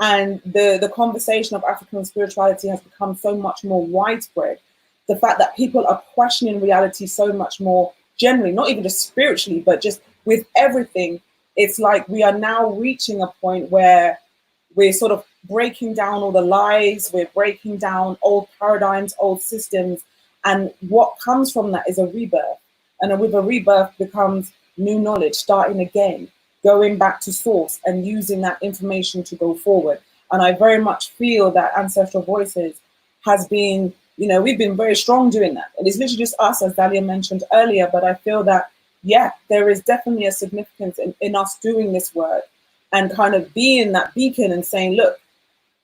and the conversation of African spirituality has become so much more widespread, the fact that people are questioning reality so much more generally, not even just spiritually, but just with everything, it's like we are now reaching a point where we're sort of breaking down all the lies, we're breaking down old paradigms, old systems, and what comes from that is a rebirth. And with a rebirth becomes new knowledge, starting again, going back to source and using that information to go forward. And I very much feel that Ancestral Voices has been, you know, we've been very strong doing that. And it's literally just us, as Dalia mentioned earlier, but I feel that, yeah, there is definitely a significance in us doing this work and kind of being that beacon and saying, look,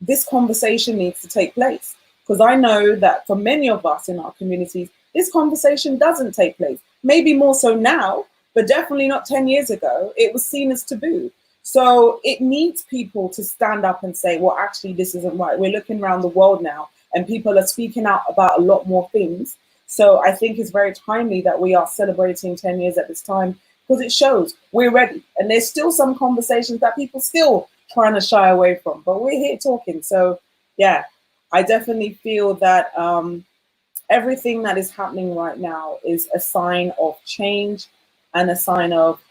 this conversation needs to take place. Because I know that for many of us in our communities, this conversation doesn't take place. Maybe more so now, but definitely not 10 years ago. It was seen as taboo. So it needs people to stand up and say, well, actually, this isn't right. We're looking around the world now and people are speaking out about a lot more things. So I think it's very timely that we are celebrating 10 years at this time, because it shows we're ready. And there's still some conversations that people still trying to shy away from, but we're here talking. So yeah, I definitely feel that everything that is happening right now is a sign of change and a sign of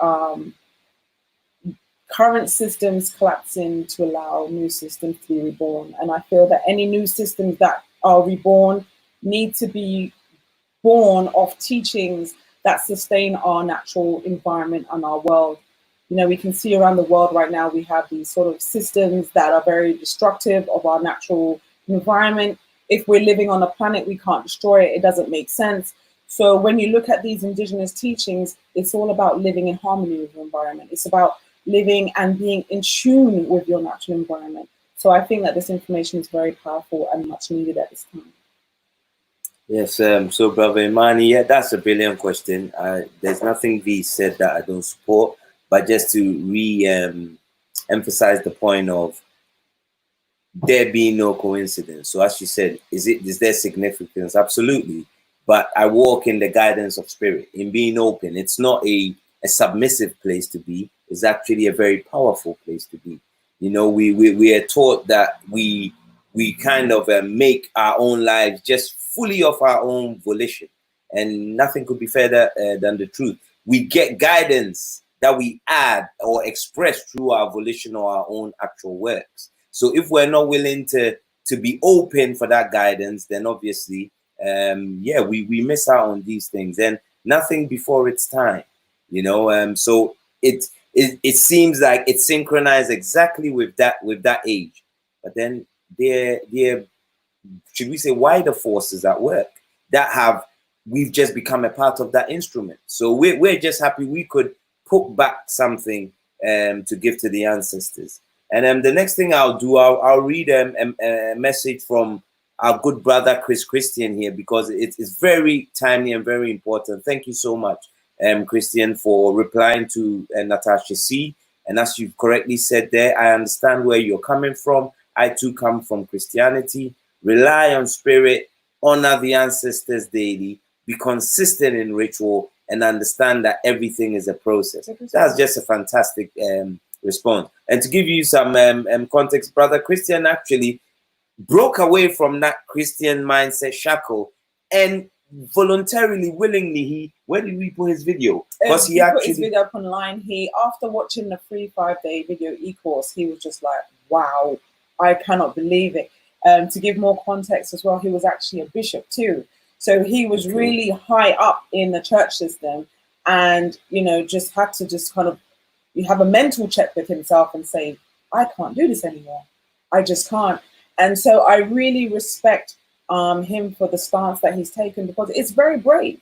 current systems collapsing to allow new systems to be reborn. And I feel that any new systems that are reborn need to be born of teachings that sustain our natural environment and our world. You know, we can see around the world right now, we have these sort of systems that are very destructive of our natural environment. If we're living on a planet, we can't destroy it. It doesn't make sense. So when you look at these indigenous teachings, it's all about living in harmony with your environment. It's about living and being in tune with your natural environment. So I think that this information is very powerful and much needed at this time. Yes, so Brother Imani, yeah, that's a brilliant question. There's nothing V said that I don't support, but just to emphasize the point of there being no coincidence. So as you said, is there significance? Absolutely. But I walk in the guidance of spirit, in being open. It's not a submissive place to be. It's actually a very powerful place to be. You know, we are taught that we kind of make our own lives just fully of our own volition, and nothing could be further than the truth. We get guidance that we add or express through our volition or our own actual works. So if we're not willing to be open for that guidance, then obviously, yeah, we miss out on these things, and nothing before its time, you know. So it seems like it's synchronized exactly with that age, but then there should we say wider forces at work that we've just become a part of that instrument. So we're just happy we could put back something to give to the ancestors. And the next thing I'll do, I'll read a message from our good brother Chris Christian here, because it's very timely and very important. Thank you so much, Christian, for replying to Natasha C. And as you correctly said there, I understand where you're coming from. I too come from Christianity. Rely on spirit, honor the ancestors daily, be consistent in ritual, and understand that everything is a process. That's just a fantastic response. And to give you some context, Brother Christian actually broke away from that Christian mindset shackle, and voluntarily, willingly, where did we put his video? Because he actually put his video up online. After watching the free 5-day video e-course, he was just like, wow, I cannot believe it. To give more context as well, he was actually a bishop too. So he was really high up in the church system, and, you know, just had to kind of have a mental check with himself and say, I can't do this anymore. I just can't. And so I really respect him for the stance that he's taken, because it's very brave.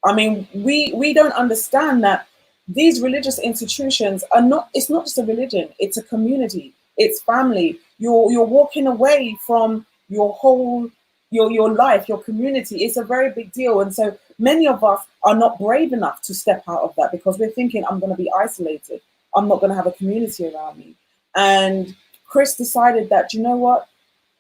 I mean, we don't understand that these religious institutions are it's not just a religion, it's a community, it's family. You're walking away from your whole your life, your community. It's a very big deal. And so many of us are not brave enough to step out of that because we're thinking, I'm going to be isolated. I'm not going to have a community around me. And Chris decided that, you know what,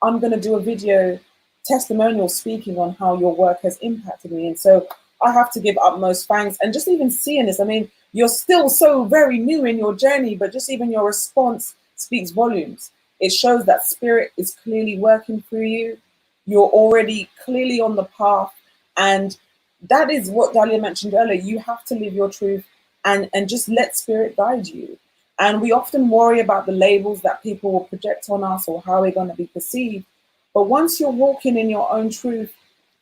I'm going to do a video testimonial speaking on how your work has impacted me. And so I have to give utmost thanks. And just even seeing this, I mean, you're still so very new in your journey, but just even your response speaks volumes. It shows that spirit is clearly working through you. You're already clearly on the path. And that is what Dahlia mentioned earlier. You have to live your truth and just let spirit guide you. And we often worry about the labels that people will project on us or how we're going to be perceived. But once you're walking in your own truth,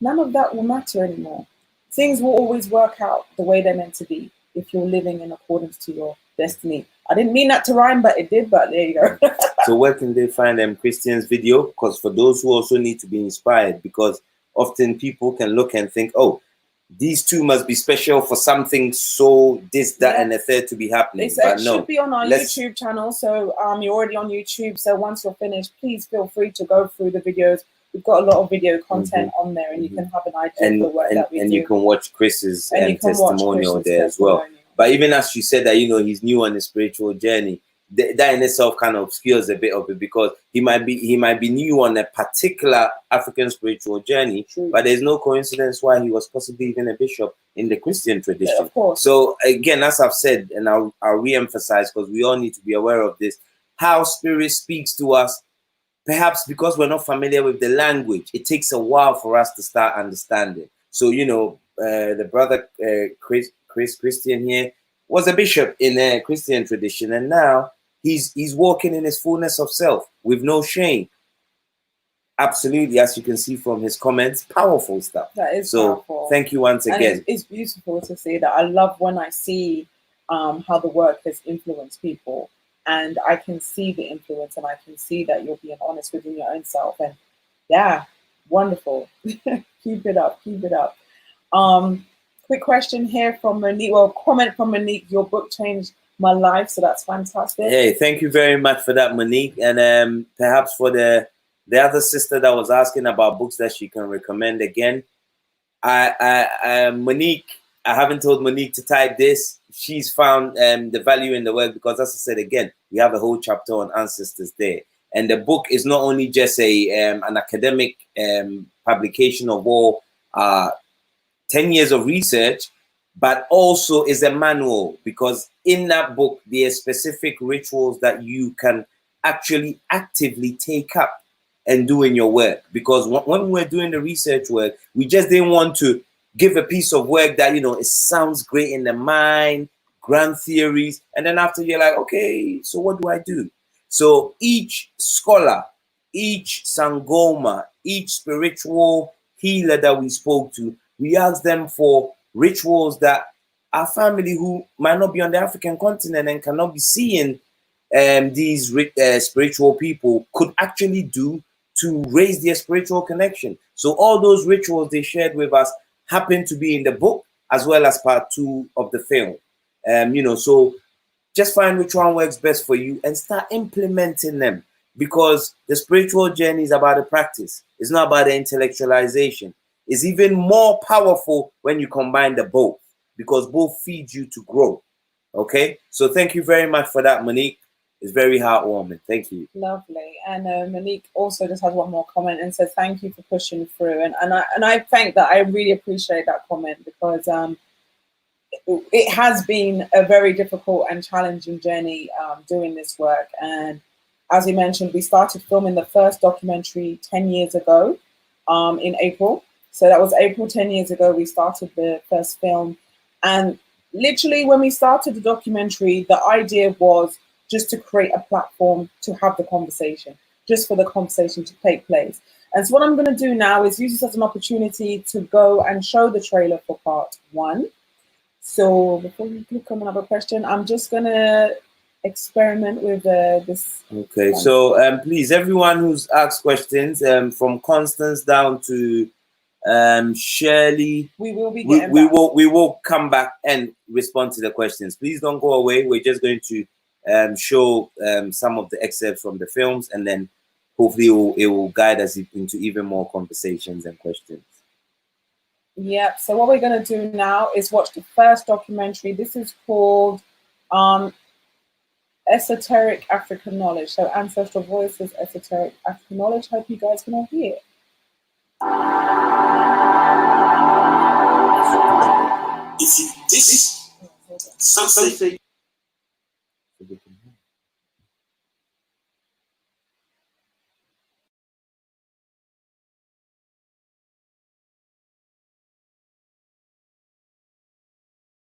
none of that will matter anymore. Things will always work out the way they're meant to be if you're living in accordance to your destiny. I didn't mean that to rhyme, but it did, but there you go. So where can they find Christian's video? Because for those who also need to be inspired, because often people can look and think, oh, these two must be special for something, so this, that, and the third to be happening. It should be on our YouTube channel. So you're already on YouTube. So once you're finished, please feel free to go through the videos. We've got a lot of video content on there, and you can have an idea of the work that we do. And you can watch Chris's testimonial there as well. But even as you said that, you know, he's new on the spiritual journey, that in itself kind of obscures a bit of it, because he might be new on a particular African spiritual journey. True. But there's no coincidence why he was possibly even a bishop in the Christian tradition. Yeah, of course. So again, as I've said, and I'll re-emphasize, because we all need to be aware of this, how spirit speaks to us. Perhaps because we're not familiar with the language, it takes a while for us to start understanding. So, you know, the brother Chris Christian here was a bishop in a Christian tradition, and now he's walking in his fullness of self with no shame. Absolutely, as you can see from his comments, powerful stuff. That is so powerful. Thank you once again. It's beautiful to see that. I love when I see how the work has influenced people. And I can see the influence, and I can see that you're being honest within your own self. And yeah, wonderful. Keep it up. Keep it up. Quick question here from Monique. Well, comment from Monique. Your book changed my life, so that's fantastic. Hey, thank you very much for that, Monique. And perhaps for the other sister that was asking about books that she can recommend again, Monique. I haven't told Monique to type this. She's found the value in the work, because, as I said again, we have a whole chapter on ancestors there. And the book is not only just an academic publication of all 10 years of research, but also is a manual, because in that book, there are specific rituals that you can actually actively take up and do in your work. Because when we're doing the research work, we just didn't want to give a piece of work that, you know, it sounds great in the mind, grand theories, and then after you're like, okay, so what do I do? So each scholar, each sangoma, each spiritual healer that we spoke to, we asked them for rituals that our family who might not be on the African continent and cannot be seeing these spiritual people could actually do to raise their spiritual connection. So all those rituals they shared with us happen to be in the book as well as part 2 of the film. You know, so just find which one works best for you and start implementing them, because the spiritual journey is about the practice. It's not about the intellectualization. It's even more powerful when you combine the both, because both feed you to grow. Okay, so thank you very much for that, Monique. It's very heartwarming. Thank you. Lovely. And Monique also just has one more comment and says, thank you for pushing through. And I think that I really appreciate that comment, because it has been a very difficult and challenging journey doing this work. And as you mentioned, we started filming the first documentary 10 years ago in April. So that was April 10 years ago, we started the first film. And literally when we started the documentary, the idea was just to create a platform to have the conversation, just for the conversation to take place. And so what I'm going to do now is use this as an opportunity to go and show the trailer for part 1. So before we click on another question, I'm just going to experiment with this. Okay, so please, everyone who's asked questions, from Constance down to Shirley, we will be we will come back and respond to the questions. Please don't go away. We're just going to show some of the excerpts from the films, and then hopefully it will guide us into even more conversations and questions. Yep. So what we're going to do now is watch the first documentary. This is called Esoteric African Knowledge. So Ancestral Voices, Esoteric African Knowledge. Hope you guys can all hear it. If this something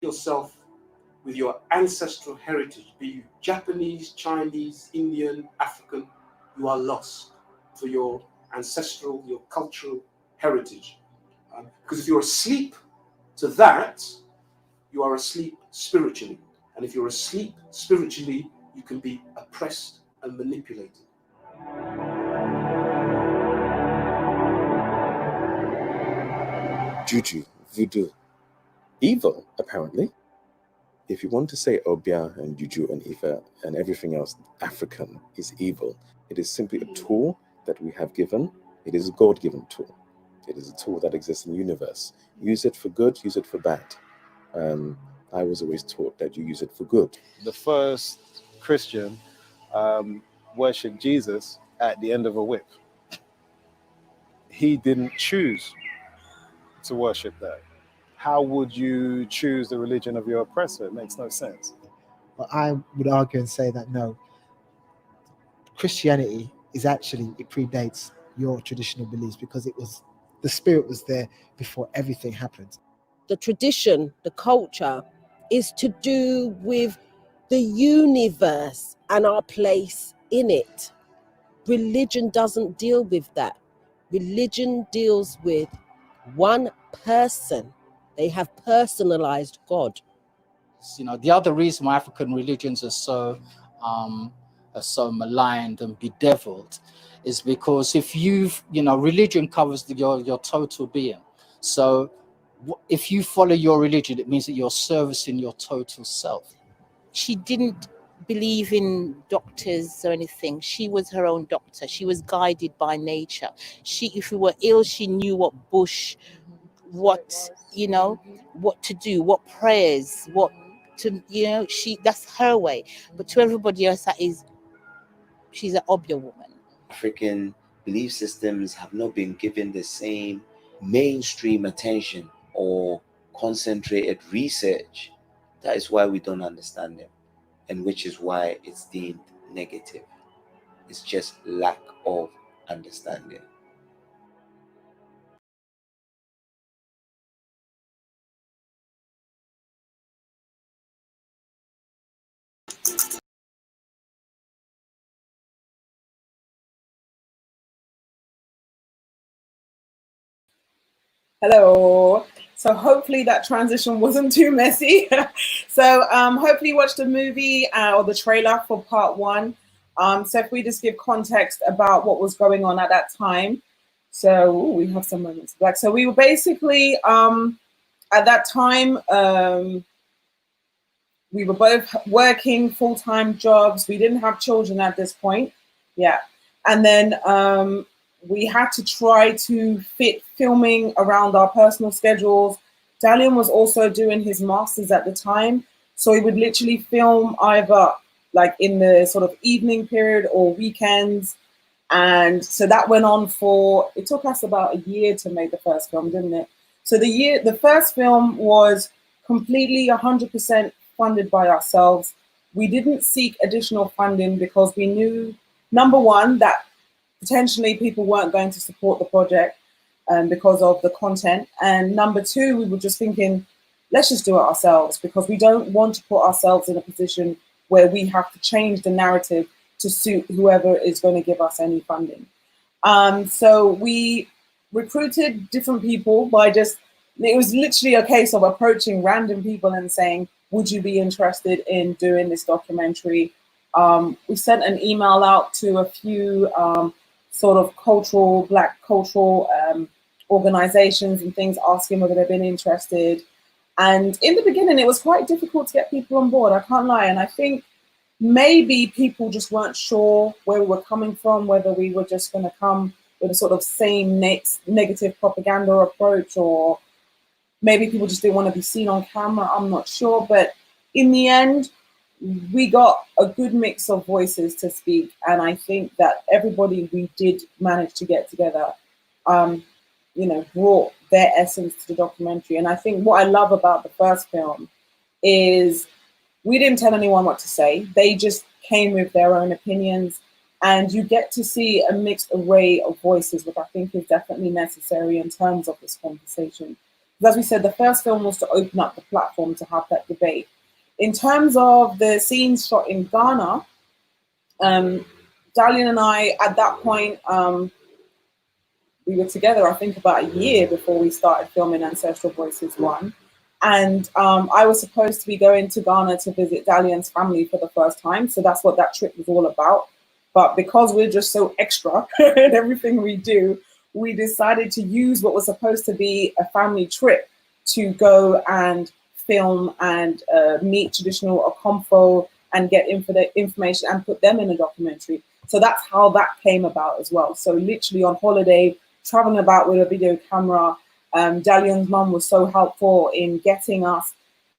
yourself with your ancestral heritage, be you Japanese, Chinese, Indian, African, you are lost for your ancestral, your cultural heritage. Because if you're asleep to that, you are asleep spiritually. And if you're asleep spiritually, you can be oppressed and manipulated. Juju, voodoo, evil, apparently. If you want to say Obia and Juju and Ifa and everything else, African is evil. It is simply a tool that we have given. It is a God-given tool. It is a tool that exists in the universe. Use it for good, use it for bad. I was always taught that you use it for good. The first Christian worshipped Jesus at the end of a whip. He didn't choose to worship that. How would you choose the religion of your oppressor? It makes no sense. But I would argue and say that no, Christianity is actually, it predates your traditional beliefs because it was, the spirit was there before everything happened. The tradition, the culture is to do with the universe and our place in it. Religion doesn't deal with that. Religion deals with one person. They have personalized God. You know, the other reason why African religions are so maligned and bedeviled is because if religion covers your total being. So if you follow your religion, it means that you're servicing your total self. She didn't believe in doctors or anything. She was her own doctor. She was guided by nature. If you were ill, she knew what bush, what to do, what prayers, that's her way. But to everybody else, she's an Obia woman. African belief systems have not been given the same mainstream attention or concentrated research. That is why we don't understand them, and which is why it's deemed negative. It's just lack of understanding. Hello. So hopefully that transition wasn't too messy. So hopefully you watched the movie or the trailer for part one. So if we just give context about what was going on at that time. So we have some moments back. So we were basically at that time, we were both working full-time jobs. We didn't have children at this point. Yeah. And then we had to try to fit filming around our personal schedules. Dalian was also doing his master's at the time. So he would literally film either like in the sort of evening period or weekends. And so that went on it took us about a year to make the first film, didn't it? So the first film was completely 100% funded by ourselves. We didn't seek additional funding because we knew, number one, that potentially people weren't going to support the project because of the content. And number two, we were just thinking, let's just do it ourselves because we don't want to put ourselves in a position where we have to change the narrative to suit whoever is going to give us any funding. So we recruited different people it was literally a case of approaching random people and saying, would you be interested in doing this documentary? We sent an email out to a few sort of Black cultural organizations and things, asking whether they've been interested. And in the beginning, it was quite difficult to get people on board, I can't lie. And I think maybe people just weren't sure where we were coming from, whether we were just going to come with a sort of same negative propaganda approach, or maybe people just didn't want to be seen on camera. I'm not sure. But in the end, we got a good mix of voices to speak. And I think that everybody we did manage to get together, you know, brought their essence to the documentary. And I think what I love about the first film is we didn't tell anyone what to say. They just came with their own opinions. And you get to see a mixed array of voices, which I think is definitely necessary in terms of this conversation. Because as we said, the first film was to open up the platform to have that debate. In terms of the scenes shot in Ghana, Dalian and I, at that point, we were together, I think, about a year before we started filming Ancestral Voices 1. And I was supposed to be going to Ghana to visit Dalian's family for the first time. So that's what that trip was all about. But because we're just so extra in everything we do, we decided to use what was supposed to be a family trip to go and film and meet traditional Okomfo and get information and put them in a documentary. So that's how that came about as well. So literally on holiday, traveling about with a video camera, Dalian's mum was so helpful in getting us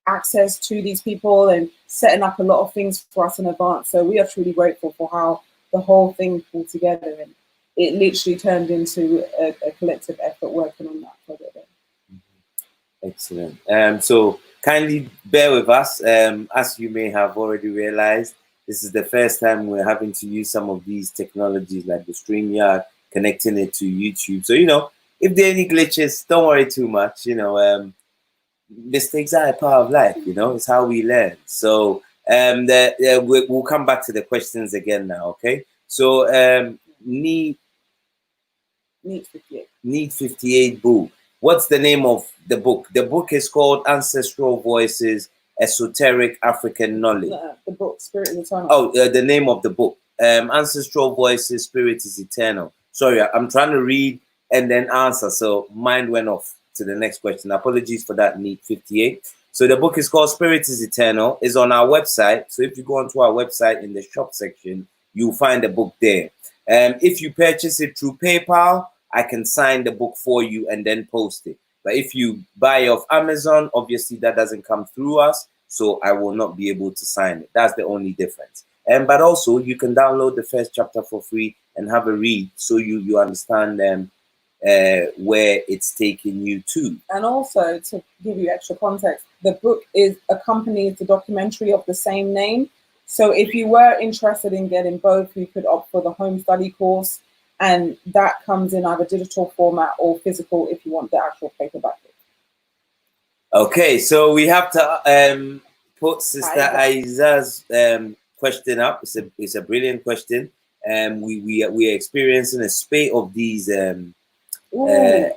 access to these people and setting up a lot of things for us in advance. So we are truly grateful for how the whole thing pulled together, and it literally turned into a collective effort working on that project. Excellent. So kindly bear with us. As you may have already realized, this is the first time we're having to use some of these technologies like the StreamYard, connecting it to YouTube. So, you know, if there are any glitches, don't worry too much. You know, mistakes are a part of life, you know, it's how we learn. So we'll come back to the questions again now, okay? So Need 58 Boo. What's the name of the book? The book is called Ancestral Voices, Esoteric African Knowledge. The book, Spirit is Eternal. Oh, the name of the book. Ancestral Voices, Spirit is Eternal. Sorry, I'm trying to read and then answer, so mine went off to the next question. Apologies for that, Need 58. So the book is called Spirit is Eternal. It's on our website. So if you go onto our website in the shop section, you'll find the book there. If you purchase it through PayPal, I can sign the book for you and then post it. But if you buy off Amazon, obviously that doesn't come through us, so I will not be able to sign it. That's the only difference. But also, you can download the first chapter for free and have a read, so you understand where it's taking you to. And also, to give you extra context, the book is accompanies the documentary of the same name. So if you were interested in getting both, you could opt for the home study course, and that comes in either digital format or physical if you want the actual paperback book. Okay, so we have to put Sister Aiza's question up. It's a brilliant question. We are experiencing a spate of these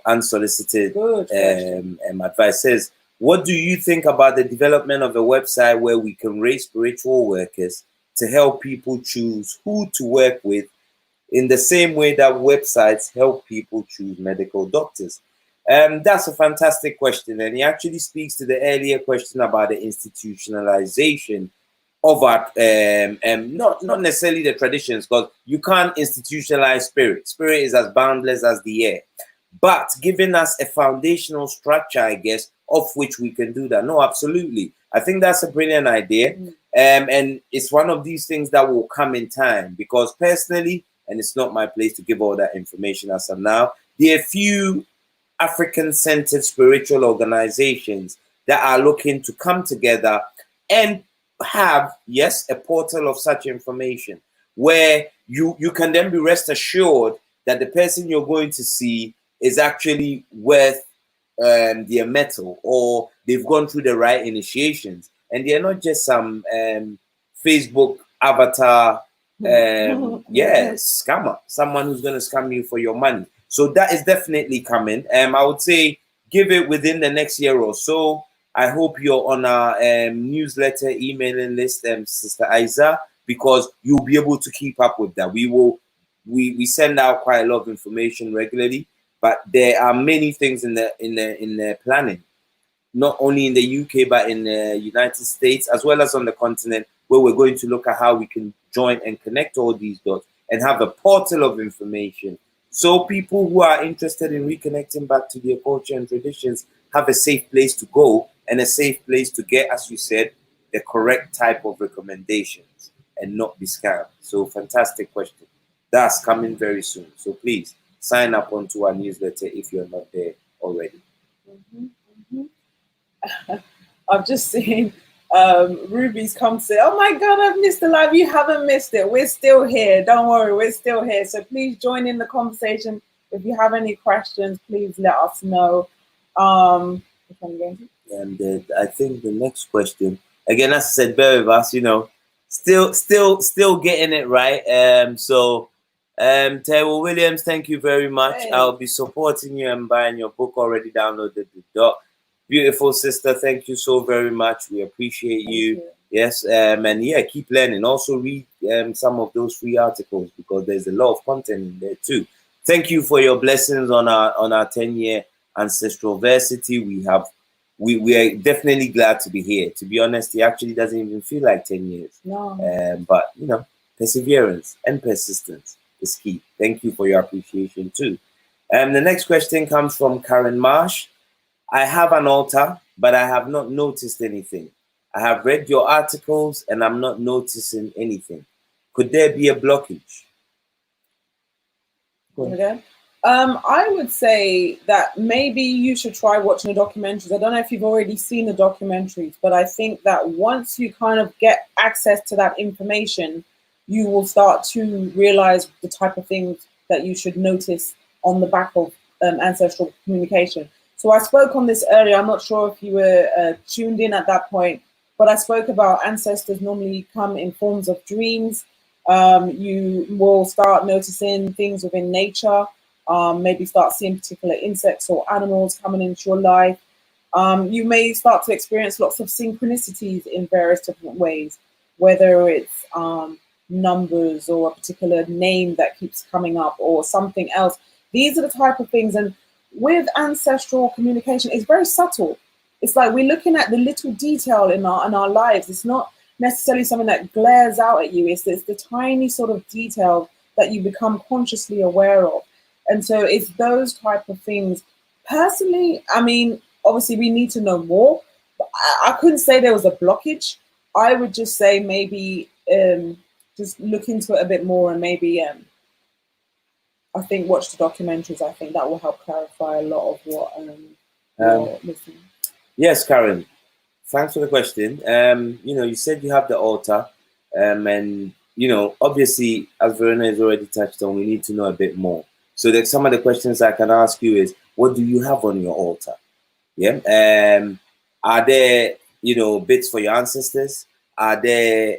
unsolicited advice. Says, what do you think about the development of a website where we can raise spiritual workers to help people choose who to work with, in the same way that websites help people choose medical doctors? That's a fantastic question, and it actually speaks to the earlier question about the institutionalization of our, not necessarily the traditions, because you can't institutionalize spirit. Spirit is as boundless as the air, but giving us a foundational structure, I guess, of which we can do that. No, absolutely. I think that's a brilliant idea. And it's one of these things that will come in time, because personally, and it's not my place to give all that information as of now, there are few African-centered spiritual organizations that are looking to come together and have, yes, a portal of such information where you can then be rest assured that the person you're going to see is actually worth their metal, or they've gone through the right initiations, and they're not just some Facebook avatar scammer, someone who's going to scam you for your money. So that is definitely coming. I would say give it within the next year or so. I hope you're on our newsletter emailing list, Sister Aiza, because you'll be able to keep up with that. We send out quite a lot of information regularly, but there are many things in the planning, not only in the UK but in the United States as well as on the continent, where we're going to look at how we can join and connect all these dots and have a portal of information. So people who are interested in reconnecting back to their culture and traditions have a safe place to go and a safe place to get, as you said, the correct type of recommendations and not be scammed. So fantastic question. That's coming very soon. So please sign up onto our newsletter if you're not there already. I've just seen Ruby's come say, oh my God, I've missed the live. You haven't missed it. We're still here. Don't worry, we're still here. So please join in the conversation. If you have any questions, please let us know. And I think the next question, again, as I said, bear with us, you know, still getting it right. Taiwo Williams, thank you very much. Hey. I'll be supporting you and buying your book. Already downloaded the doc. Beautiful sister, thank you so very much. We appreciate you. Yes, and yeah, keep learning. Also read some of those free articles because there's a lot of content in there too. Thank you for your blessings on our 10-year Ancestral Versity. We are definitely glad to be here. To be honest, it actually doesn't even feel like 10 years. No. But you know, perseverance and persistence is key. Thank you for your appreciation too. The next question comes from Karen Marsh. I have an altar, but I have not noticed anything. I have read your articles and I'm not noticing anything. Could there be a blockage? Okay. I would say that maybe you should try watching the documentaries. I don't know if you've already seen the documentaries, but I think that once you kind of get access to that information, you will start to realize the type of things that you should notice on the back of ancestral communication. So I spoke on this earlier. I'm not sure if you were tuned in at that point, but I spoke about ancestors normally come in forms of dreams. You will start noticing things within nature, maybe start seeing particular insects or animals coming into your life. You may start to experience lots of synchronicities in various different ways, whether it's numbers or a particular name that keeps coming up or something else. These are the type of things. And with ancestral communication, it's very subtle. It's like we're looking at the little detail in our lives. It's not necessarily something that glares out at you. It's the tiny sort of detail that you become consciously aware of. And so it's those type of things. Personally, I mean, obviously we need to know more. But I couldn't say there was a blockage. I would just say maybe just look into it a bit more and maybe I think watch the documentaries. I think that will help clarify a lot of what you're missing. Yes, Karen. Thanks for the question. You know, you said you have the altar, and you know, obviously, as Verona has already touched on, we need to know a bit more. So that some of the questions I can ask you is, what do you have on your altar? Yeah. Are there, you know, bits for your ancestors? Are there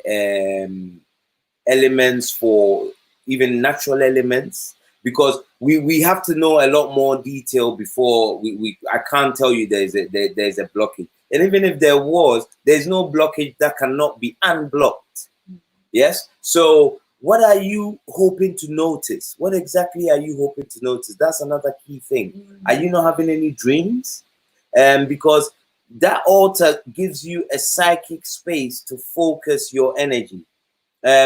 elements for even natural elements? Because we have to know a lot more detail before I can't tell you there's a blockage. And even if there was, there's no blockage that cannot be unblocked. Yes. So what are you hoping to notice? What exactly are you hoping to notice? That's another key thing. Are you not having any dreams? Because that altar gives you a psychic space to focus your energy.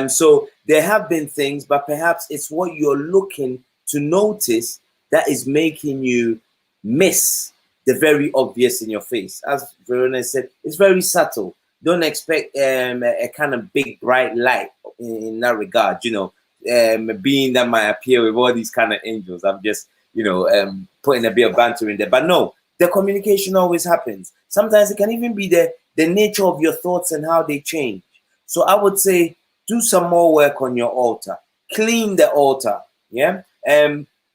So there have been things, but perhaps it's what you're looking to notice that is making you miss the very obvious in your face. As Verona said, it's very subtle. Don't expect a kind of big bright light in that regard, you know, being that might appear with all these kind of angels. I'm just, you know, putting a bit of banter in there. But no, the communication always happens. Sometimes it can even be the nature of your thoughts and how they change. So I would say, do some more work on your altar. Clean the altar. Yeah.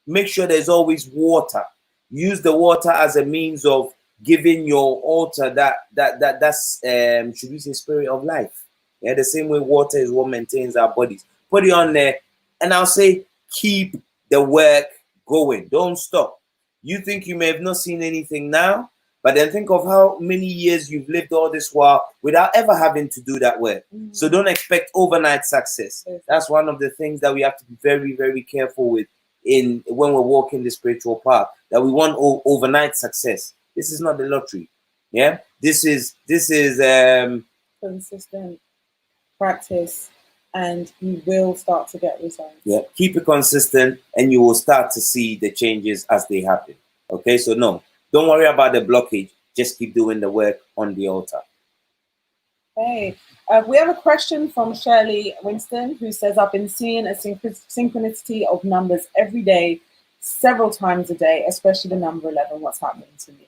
Make sure there's always water. Use the water as a means of giving your altar that's should we say spirit of life. Yeah, the same way water is what maintains our bodies. Put it on there, and I'll say keep the work going. Don't stop. You think you may have not seen anything now, but then think of how many years you've lived all this while without ever having to do that work. So don't expect overnight success. That's one of the things that we have to be very, very careful with when we're walking the spiritual path, that we want overnight success. This is not the lottery. Yeah, this is consistent. practice, and you will start to get results. Yeah, keep it consistent and you will start to see the changes as they happen. Okay, so no, don't worry about the blockage. Just keep doing the work on the altar. Okay, we have a question from Shirley Winston, who says, I've been seeing a synchronicity of numbers every day, several times a day, especially the number 11. What's happening to me?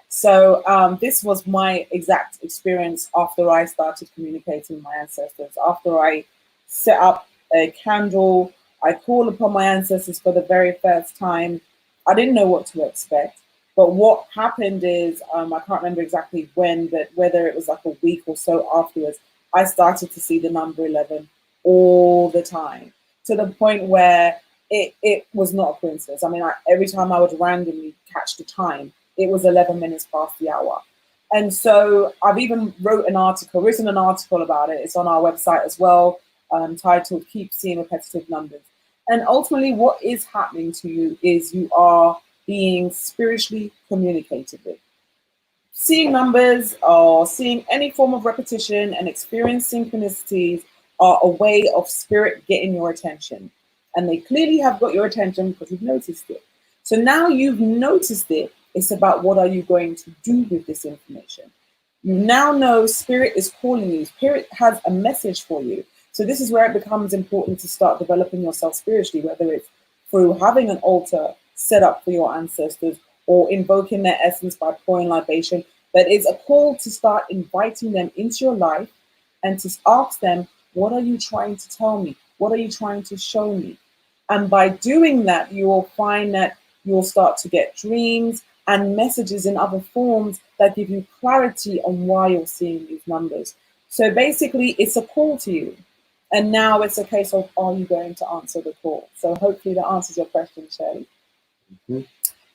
So this was my exact experience after I started communicating with my ancestors. After I set up a candle, I called upon my ancestors for the very first time. I didn't know what to expect. But what happened is, I can't remember exactly when, but whether it was like a week or so afterwards, I started to see the number 11 all the time, to the point where it was not a coincidence. I mean, every time I would randomly catch the time, it was 11 minutes past the hour. And so I've even written an article about it. It's on our website as well, titled Keep Seeing Repetitive Numbers. And ultimately what is happening to you is you are being spiritually communicated with. Seeing numbers or seeing any form of repetition and experiencing synchronicities are a way of spirit getting your attention. And they clearly have got your attention because you've noticed it. So now you've noticed it, it's about what are you going to do with this information. You now know spirit is calling you. Spirit has a message for you. So this is where it becomes important to start developing yourself spiritually, whether it's through having an altar set up for your ancestors or invoking their essence by pouring libation. But it's a call to start inviting them into your life and to ask them, what are you trying to tell me? What are you trying to show me? And by doing that, you will find that you'll start to get dreams and messages in other forms that give you clarity on why you're seeing these numbers. So basically, it's a call to you. And now it's a case of, are you going to answer the call? So hopefully that answers your question, Shirley.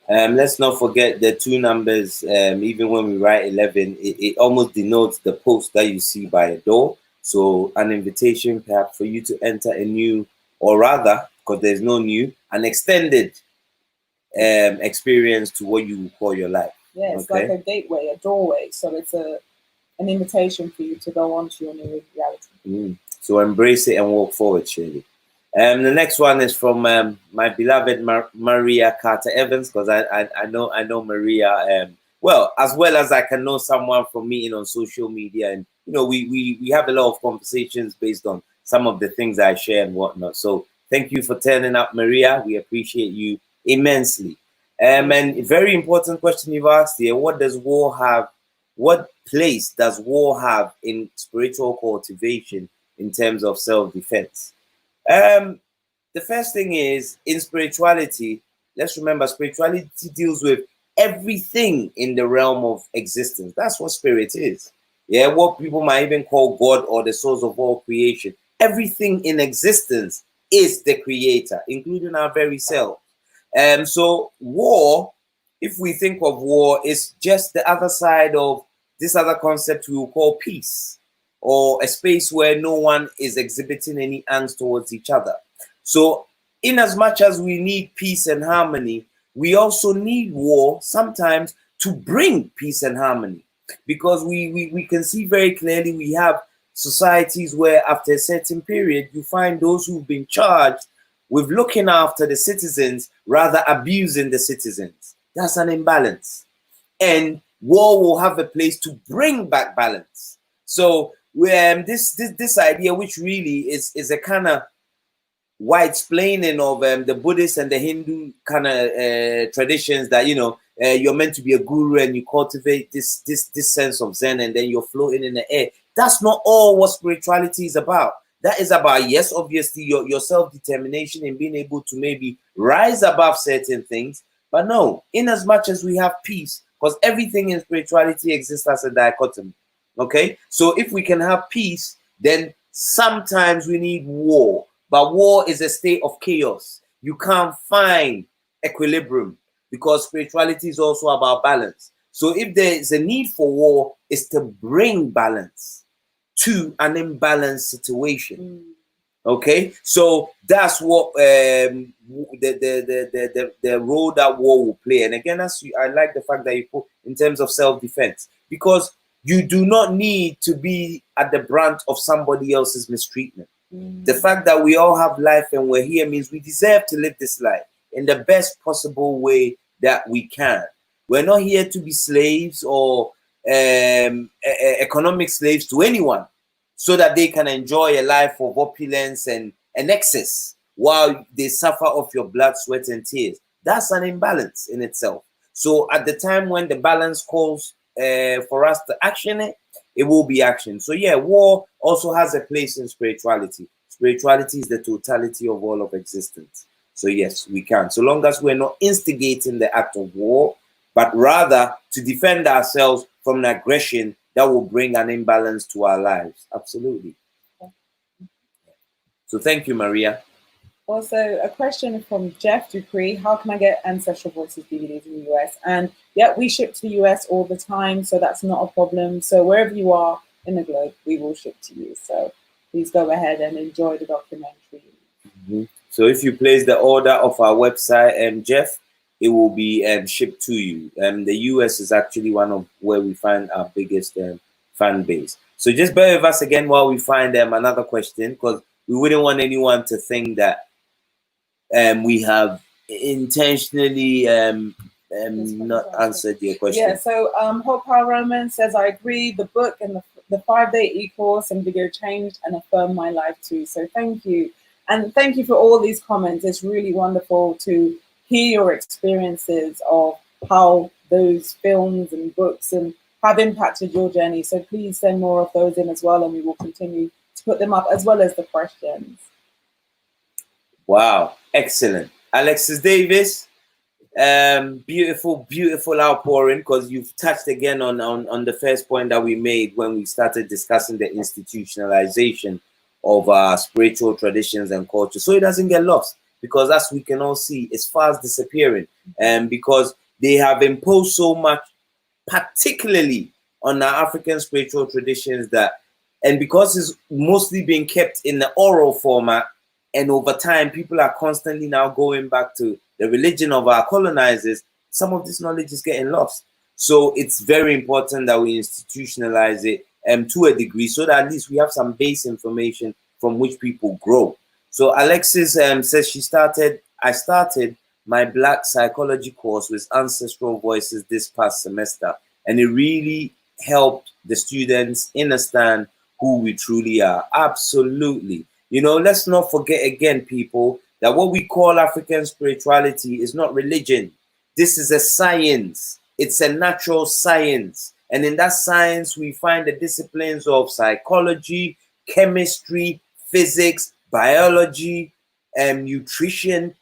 Let's not forget the two numbers. Even when we write 11, it almost denotes the post that you see by a door. So an invitation perhaps for you to enter a new, or rather, because there's no new, an extended experience to what you would call your life. Yeah, it's like a gateway, a doorway. So it's an invitation for you to go on to your new reality. So embrace it and walk forward, Shirley. The next one is from my beloved Maria Carter Evans, because I know Maria well as I can know someone from meeting on social media, and you know we have a lot of conversations based on some of the things I share and whatnot. So thank you for turning up, Maria. We appreciate you immensely. And a very important question you've asked here: what does war have? What place does war have in spiritual cultivation in terms of self-defense? The first thing is, in spirituality, let's remember spirituality deals with everything in the realm of existence. That's what spirit is. Yeah, what people might even call God or the source of all creation. Everything in existence is the creator, including our very self. So war, if we think of war, is just the other side of this other concept we will call peace, or a space where no one is exhibiting any angst towards each other. So in as much as we need peace and harmony, we also need war sometimes to bring peace and harmony, because we can see very clearly we have societies where after a certain period, you find those who've been charged with looking after the citizens rather abusing the citizens. That's an imbalance. And war will have a place to bring back balance. So this idea, which really is a kind of wide explaining of the Buddhist and the Hindu kind of traditions, that you're meant to be a guru and you cultivate this sense of Zen and then you're floating in the air. That's not all what spirituality is about. That is about, yes, obviously your self-determination and being able to maybe rise above certain things, but no, in as much as we have peace, because everything in spirituality exists as a dichotomy. Okay, so if we can have peace, then sometimes we need war. But war is a state of chaos. You can't find equilibrium, because spirituality is also about balance. So if there is a need for war, it's to bring balance to an imbalanced situation. Okay, so that's what the role that war will play. And again, I like the fact that you put in terms of self-defense, because You do not need to be at the brunt of somebody else's mistreatment. The fact that we all have life and we're here means we deserve to live this life in the best possible way that we can. We're not here to be slaves or economic slaves to anyone so that they can enjoy a life of opulence and excess while they suffer off your blood, sweat, and tears. That's an imbalance in itself. So at the time when the balance calls for us to action it, it will be action. So yeah, war also has a place in spirituality. Spirituality is the totality of all of existence. So yes, we can. So long as we're not instigating the act of war, but rather to defend ourselves from an aggression that will bring an imbalance to our lives. Absolutely. So thank you, Maria. Also, a question from Jeff Dupree: how can I get Ancestral Voices DVDs in the US? And yeah, we ship to the US all the time, so that's not a problem. So wherever you are in the globe, we will ship to you. So please go ahead and enjoy the documentary. So if you place the order of our website, Jeff, it will be shipped to you. The US is actually one of where we find our biggest fan base. So just bear with us again while we find another question, because we wouldn't want anyone to think that we have intentionally not answered your question. Yeah, so Hope Power Roman says, I agree, the book and the 5-day e-course and video changed and affirmed my life too. So thank you. And thank you for all these comments. It's really wonderful to hear your experiences of how those films and books and have impacted your journey. So please send more of those in as well, and we will continue to put them up as well as the questions. Wow, excellent. Alexis Davis, beautiful, beautiful outpouring, because you've touched again on the first point that we made when we started discussing the institutionalization of our spiritual traditions and culture. So it doesn't get lost, because as we can all see, it's fast disappearing. And because they have imposed so much, particularly on our African spiritual traditions, that, and because it's mostly being kept in the oral format, and over time, people are constantly now going back to the religion of our colonizers, some of this knowledge is getting lost. So it's very important that we institutionalize it to a degree, so that at least we have some base information from which people grow. So Alexis says I started my Black psychology course with Ancestral Voices this past semester, and it really helped the students understand who we truly are. Absolutely. You know, let's not forget again, people, that what we call African spirituality is not religion. This is a science. It's a natural science. And in that science, we find the disciplines of psychology, chemistry, physics, biology, nutrition,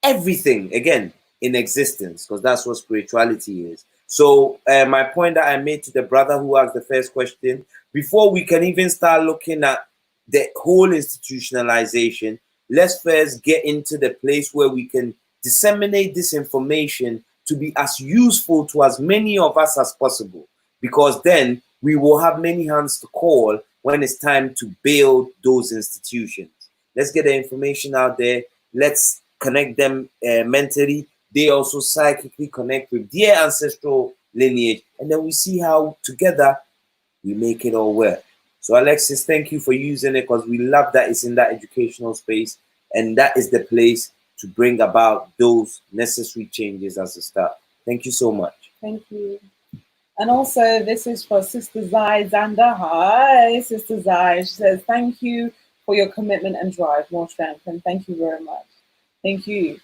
everything, again, in existence, because that's what spirituality is. So my point that I made to the brother who asked the first question, before we can even start looking at the whole institutionalization, let's first get into the place where we can disseminate this information to be as useful to as many of us as possible, because then we will have many hands to call when it's time to build those institutions. Let's get the information out there. Let's connect them mentally. They also psychically connect with their ancestral lineage, and then we see how together we make it all work. So Alexis, thank you for using it, because we love that it's in that educational space, and that is the place to bring about those necessary changes as a start. Thank you so much. Thank you. And also, this is for Sister Zai Zander. Hi, Sister Zai. She says, thank you for your commitment and drive. More strength. And thank you very much. Thank you.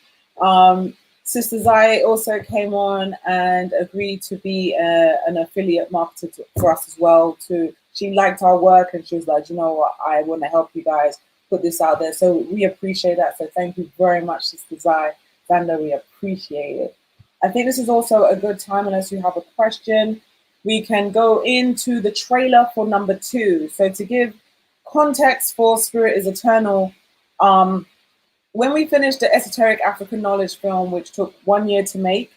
Sister Zai also came on and agreed to be an affiliate marketer for us as well. She liked our work, and she was like, you know what, I want to help you guys put this out there. So we appreciate that. So thank you very much, Sister Zai Zander. We appreciate it. I think this is also a good time, unless you have a question, we can go into the trailer for number 2. So to give context for Spirit is Eternal, when we finished the Esoteric African Knowledge film, which took 1 year to make,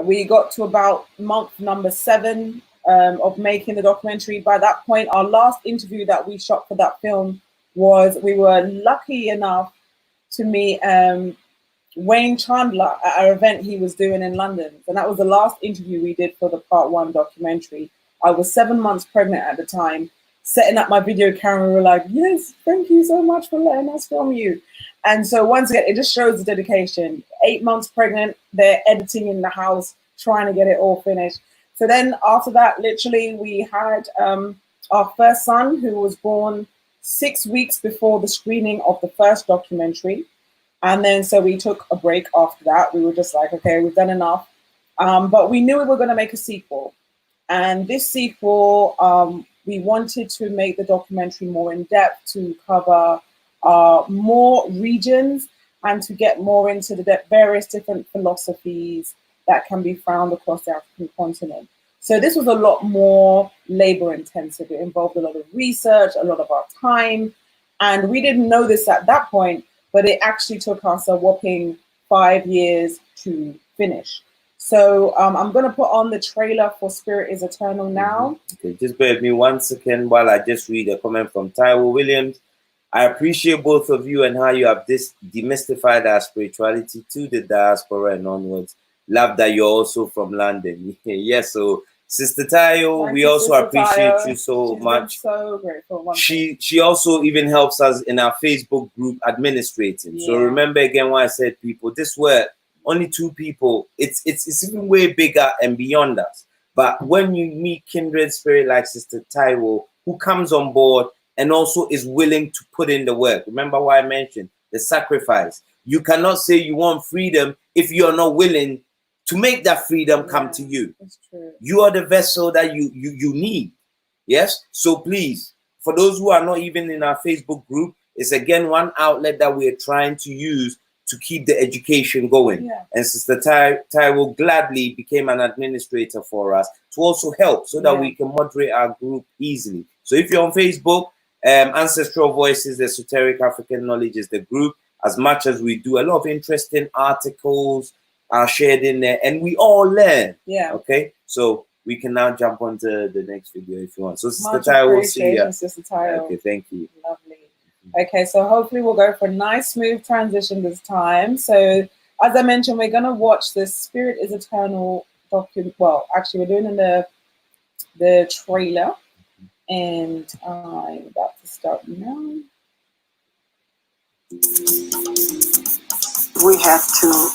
we got to about month number 7 of making the documentary. By that point, our last interview that we shot for that film was, we were lucky enough to meet Wayne Chandler at an event he was doing in London. And that was the last interview we did for the part 1 documentary. I was 7 months pregnant at the time, setting up my video camera. We were like, yes, thank you so much for letting us film you. And so once again, it just shows the dedication. 8 months pregnant, they're editing in the house, trying to get it all finished. So then after that, literally, we had our first son, who was born 6 weeks before the screening of the first documentary. And then so we took a break after that. We were just like, okay, we've done enough. But we knew we were going to make a sequel. And this sequel, we wanted to make the documentary more in depth, to cover more regions and to get more into the various different philosophies that can be found across the African continent. So this was a lot more labor intensive. It involved a lot of research, a lot of our time. And we didn't know this at that point, but it actually took us a whopping 5 years to finish. So I'm going to put on the trailer for Spirit is Eternal now. Okay, just bear with me 1 second while I just read a comment from Taiwo Williams. I appreciate both of you and how you have demystified our spirituality to the diaspora and onwards. Love that you're also from London. Yes, so Sister Tayo, we also appreciate you so much. So grateful. She also even helps us in our Facebook group administrating. So remember again what I said, people, this work, only 2 people, it's even way bigger and beyond us. But when you meet kindred spirit like Sister Taiwo, who comes on board and also is willing to put in the work. Remember what I mentioned, the sacrifice. You cannot say you want freedom if you're not willing to make that freedom come to you. That's true. You are the vessel that you need. Yes? So please, for those who are not even in our Facebook group, it's again one outlet that we are trying to use to keep the education going. Yeah. And Sister Taiwo gladly became an administrator for us to also help so that we can moderate our group easily. So if you're on Facebook, Ancestral Voices, the Esoteric African Knowledge is the group. As much as we do, a lot of interesting articles are shared in there, and we all learn. Yeah. Okay, so we can now jump on to the next video if you want. So Sister Much Tayo, we'll see you. Sister Tayo. Okay, thank you. Lovely. Okay, so hopefully we'll go for a nice smooth transition this time. So as I mentioned, we're gonna watch this Spirit is Eternal document. Well, actually, we're doing in the trailer, and I'm about to start now. We have to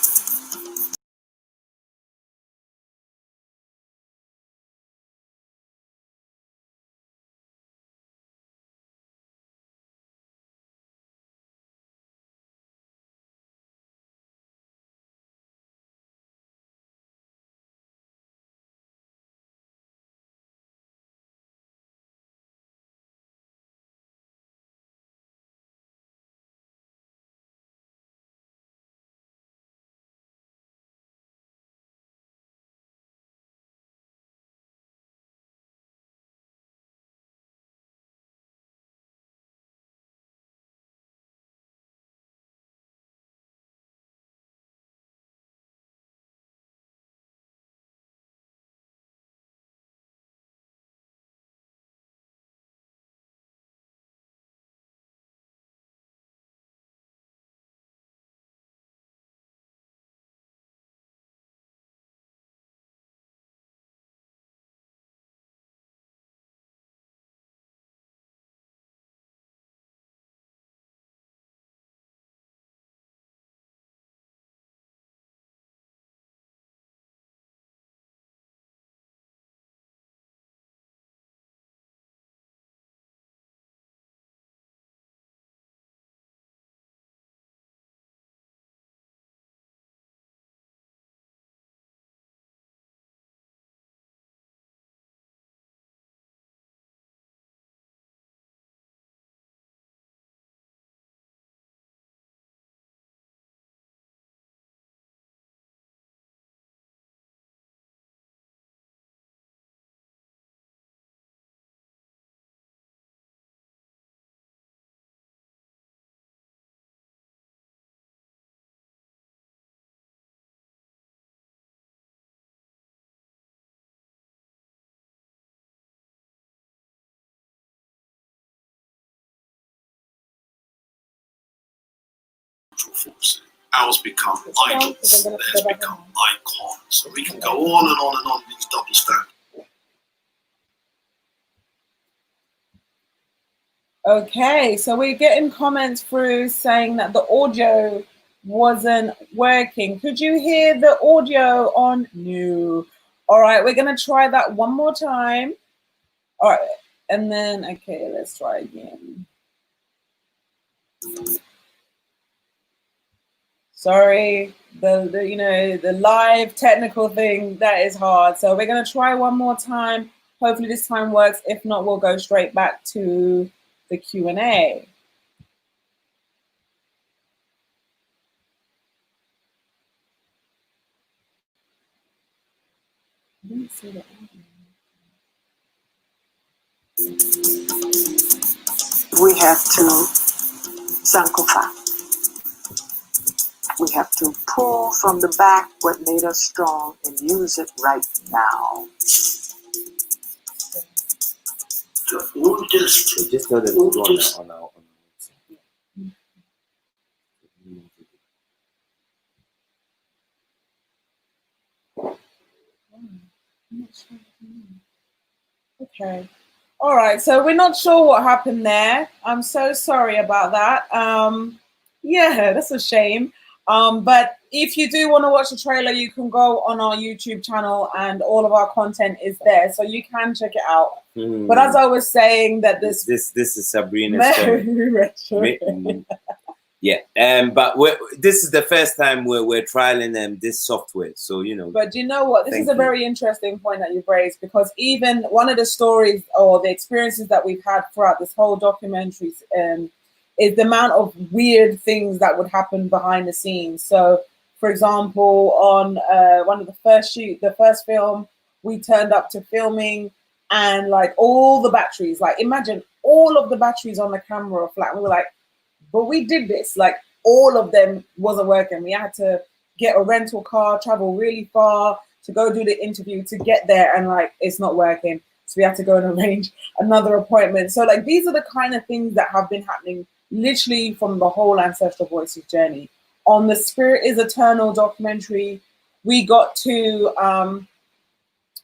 force. Ours become idols, theirs become icons. We can go on and on and on these double standards. Okay, so we're getting comments through saying that the audio wasn't working. Could you hear the audio on? No. All right, we're going to try that one more time. All right, and then, okay, let's try again. Sorry, the live technical thing, that is hard. So we're going to try one more time. Hopefully this time works. If not, we'll go straight back to the Q&A. We have to sankofa. We have to pull from the back what made us strong and use it right now. The oldest, Just know that we go on our Okay. All right. So we're not sure what happened there. I'm so sorry about that. Yeah, that's a shame. But if you do want to watch the trailer, you can go on our YouTube channel and all of our content is there. So you can check it out. But as I was saying that this is Sabrina's channel. Yeah, but this is the first time we're trialing this software, so you know. But you know what? This is a very interesting point that you've raised, because even one of the stories or the experiences that we've had throughout this whole documentary is the amount of weird things that would happen behind the scenes. So, for example, on one of the first film, we turned up to filming, and like all the batteries, like imagine all of the batteries on the camera are flat. And we were like, but we did this, like all of them wasn't working. We had to get a rental car, travel really far to go do the interview to get there, and like it's not working. So we had to go and arrange another appointment. So like these are the kind of things that have been happening literally from the whole Ancestral Voices journey. On the Spirit is Eternal documentary, we got to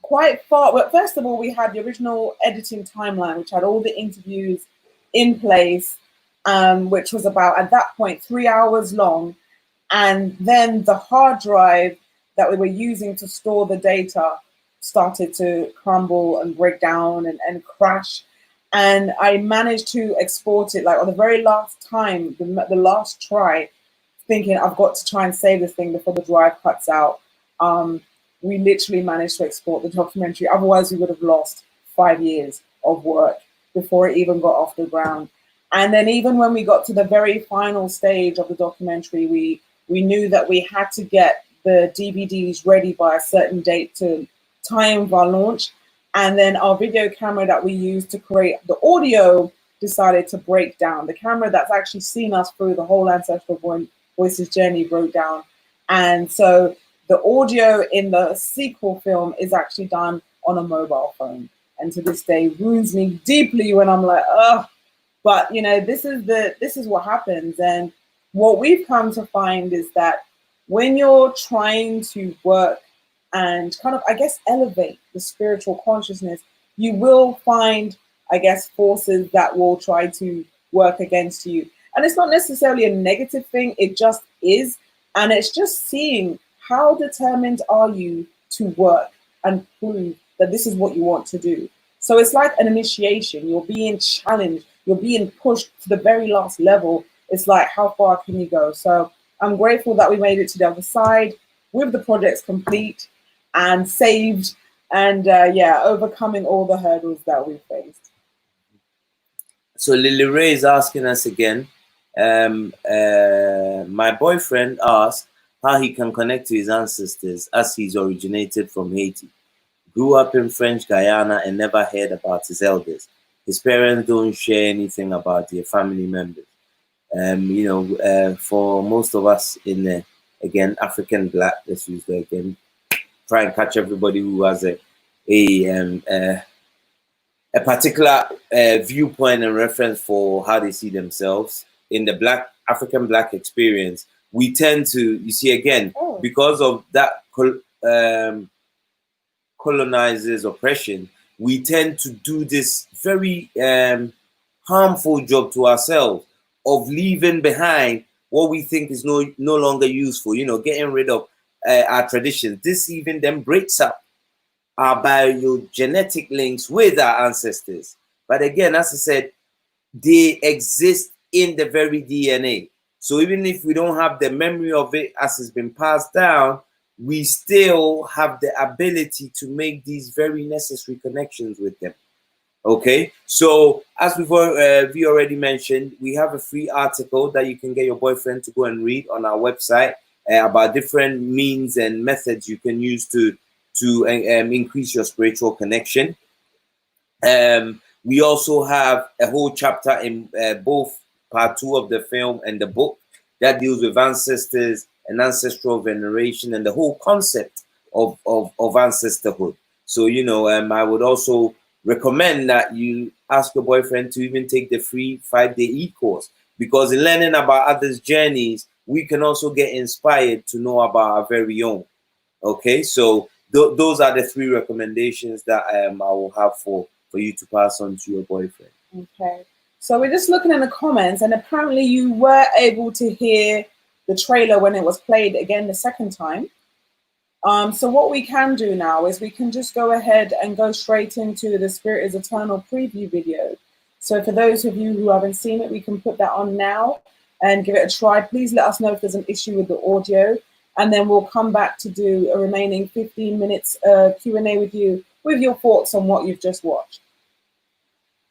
quite far. Well, first of all, we had the original editing timeline, which had all the interviews in place, which was about, at that point, 3 hours long. And then the hard drive that we were using to store the data started to crumble and break down and crash. And I managed to export it, like on the very last time, the last try, thinking I've got to try and save this thing before the drive cuts out. We literally managed to export the documentary. Otherwise, we would have lost 5 years of work before it even got off the ground. And then even when we got to the very final stage of the documentary, we knew that we had to get the DVDs ready by a certain date to time of our launch. And then our video camera that we used to create the audio decided to break down. The camera that's actually seen us through the whole Ancestral Voices journey broke down. And so the audio in the sequel film is actually done on a mobile phone. And to this day wounds me deeply when I'm like, ugh. But you know, this is what happens. And what we've come to find is that when you're trying to work and kind of, I guess, elevate the spiritual consciousness, you will find, I guess, forces that will try to work against you. And it's not necessarily a negative thing, it just is. And it's just seeing how determined are you to work and prove that this is what you want to do. So it's like an initiation. You're being challenged, you're being pushed to the very last level. It's like, how far can you go? So I'm grateful that we made it to the other side with the projects complete and saved, and yeah, overcoming all the hurdles that we faced. So Lily Ray is asking us again. My boyfriend asked how he can connect to his ancestors as he's originated from Haiti. Grew up in French Guyana and never heard about his elders. His parents don't share anything about their family members. You know, for most of us in the, again, African Black, let's use that again, try and catch everybody who has a particular viewpoint and reference for how they see themselves. In the African Black experience, we tend to, you see, again, because of that colonizers' oppression, we tend to do this very harmful job to ourselves of leaving behind what we think is no longer useful, you know, getting rid of our traditions. This even then breaks up our biogenetic links with our ancestors. But again, as I said, they exist in the very DNA. So even if we don't have the memory of it as it's been passed down, we still have the ability to make these very necessary connections with them. Okay, so as we already mentioned, we have a free article that you can get your boyfriend to go and read on our website about different means and methods you can use to increase your spiritual connection. We also have a whole chapter in both part 2 of the film and the book that deals with ancestors and ancestral veneration and the whole concept of ancestorhood. So, you know, I would also recommend that you ask your boyfriend to even take the free 5-day e-course, because in learning about others' journeys, we can also get inspired to know about our very own. Okay, so those are the 3 recommendations that I will have for you to pass on to your boyfriend. Okay, so we're just looking in the comments, and apparently you were able to hear the trailer when it was played again the second time. So what we can do now is we can just go ahead and go straight into the Spirit is Eternal preview video. So for those of you who haven't seen it, we can put that on now and give it a try. Please let us know if there's an issue with the audio, and then we'll come back to do a remaining 15 minutes Q&A with you with your thoughts on what you've just watched.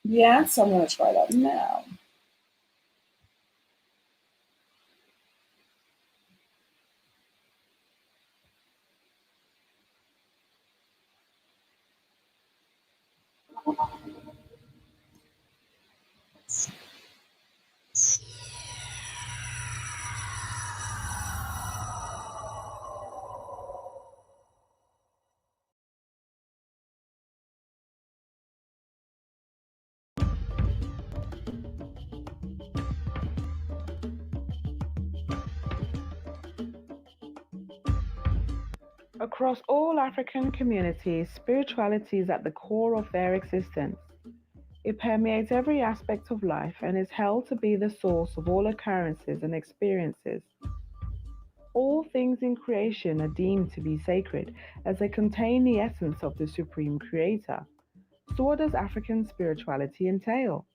Yeah, so I'm going to try that now. Across all African communities, spirituality is at the core of their existence. It permeates every aspect of life and is held to be the source of all occurrences and experiences. All things in creation are deemed to be sacred as they contain the essence of the Supreme Creator. So what does African spirituality entail?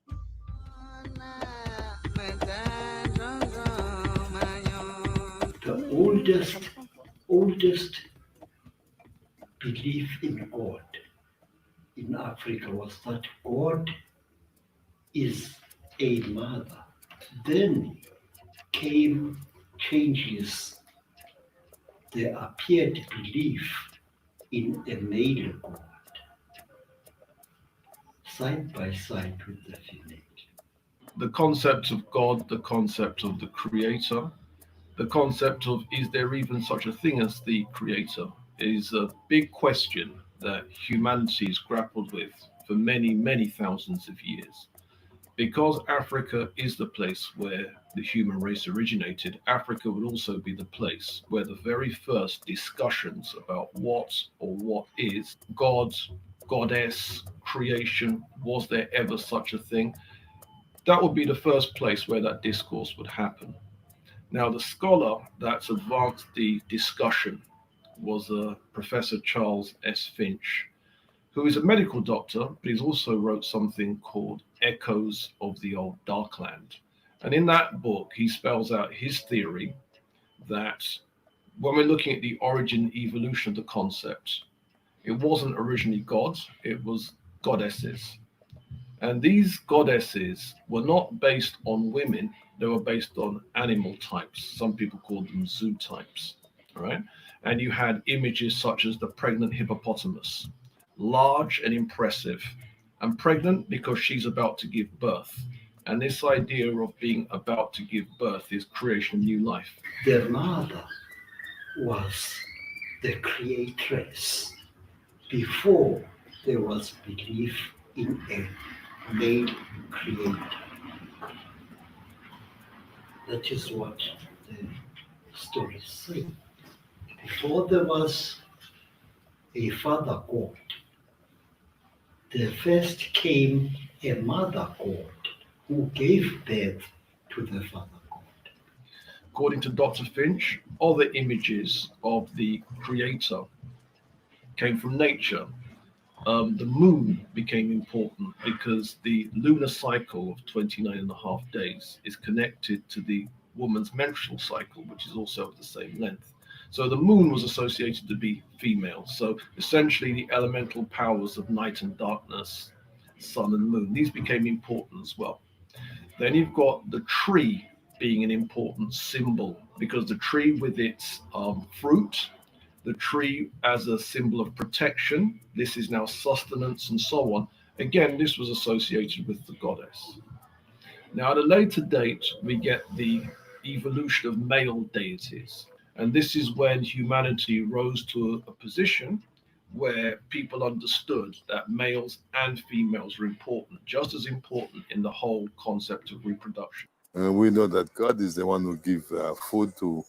The oldest belief in God in Africa was that God is a mother. Then came changes. There appeared belief in a male God, side by side with the female. The concept of God, the concept of the Creator, the concept of is there even such a thing as the Creator is a big question that humanity has grappled with for many, many thousands of years. Because Africa is the place where the human race originated, Africa would also be the place where the very first discussions about what or what is God, goddess, creation, was there ever such a thing? That would be the first place where that discourse would happen. Now, the scholar that's advanced the discussion was Professor Charles S. Finch, who is a medical doctor, but he's also wrote something called Echoes of the Old Darkland. And in that book, he spells out his theory that when we're looking at the origin, evolution of the concept, it wasn't originally God, it was goddesses. And these goddesses were not based on women, they were based on animal types. Some people call them zoo types, right? And you had images such as the pregnant hippopotamus, large and impressive, and pregnant because she's about to give birth. And this idea of being about to give birth is creation of new life. Their mother was the creatress before there was belief in a male creator. That is what the stories say. Before there was a father god, there first came a mother god who gave birth to the father god. According to Dr. Finch, other images of the creator came from nature. The moon became important because the lunar cycle of 29 and a half days is connected to the woman's menstrual cycle, which is also of the same length. So the moon was associated to be female. So essentially the elemental powers of night and darkness, sun and moon, these became important as well. Then you've got the tree being an important symbol because the tree with its fruit, the tree as a symbol of protection, this is now sustenance and so on. Again, this was associated with the goddess. Now, at a later date, we get the evolution of male deities. And this is when humanity rose to a position where people understood that males and females were important, just as important in the whole concept of reproduction. We know that God is the one who gives food to